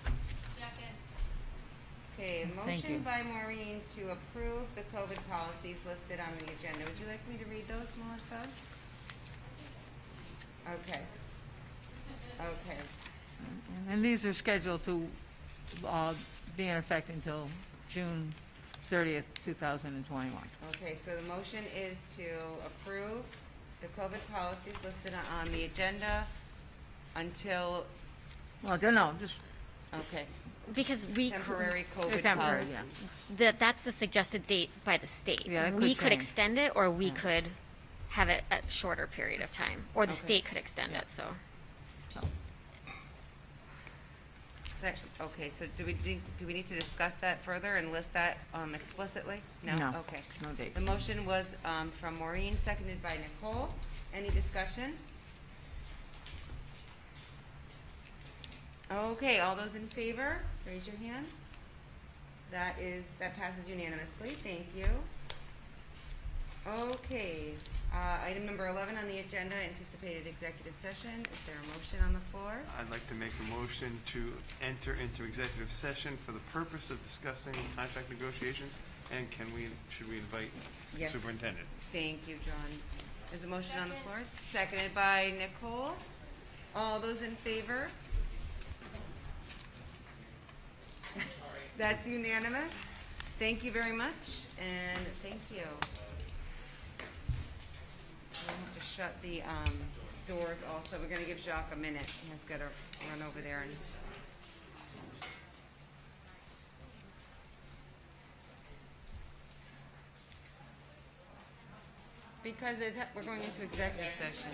Okay, Thank you. motion by Maureen to approve the COVID policies listed on the agenda. Would you like me to read those, Melissa? Okay. Okay. And these are scheduled to be in effect until June 30th, 2021. Okay, so the motion is to approve the COVID policies listed on the agenda until, Well, no, just okay, Because we temporary COVID temporary, policies. yeah. that's the suggested date by the state. Yeah, it We could could change. extend it, or we could have it at a shorter period of time, or the Okay. state could extend it, so. Okay, so do we need to discuss that further and list that explicitly? No? No, Okay. no date. The motion was from Maureen, seconded by Nicole. Any discussion? Okay, all those in favor, raise your hand. That passes unanimously. Thank you. Okay, Item number 11 on the agenda, anticipated executive session. Is there a motion on the floor? I'd like to make a motion to enter into executive session for the purpose of discussing contract negotiations. And should we invite Yes. superintendent? Thank you, John. There's a motion on the floor, seconded by Nicole. All those in favor? That's unanimous. Thank you very much, and thank you. We'll have to shut the doors also. We're going to give Jacques a minute. He has got to run over there and... Because we're going into executive session.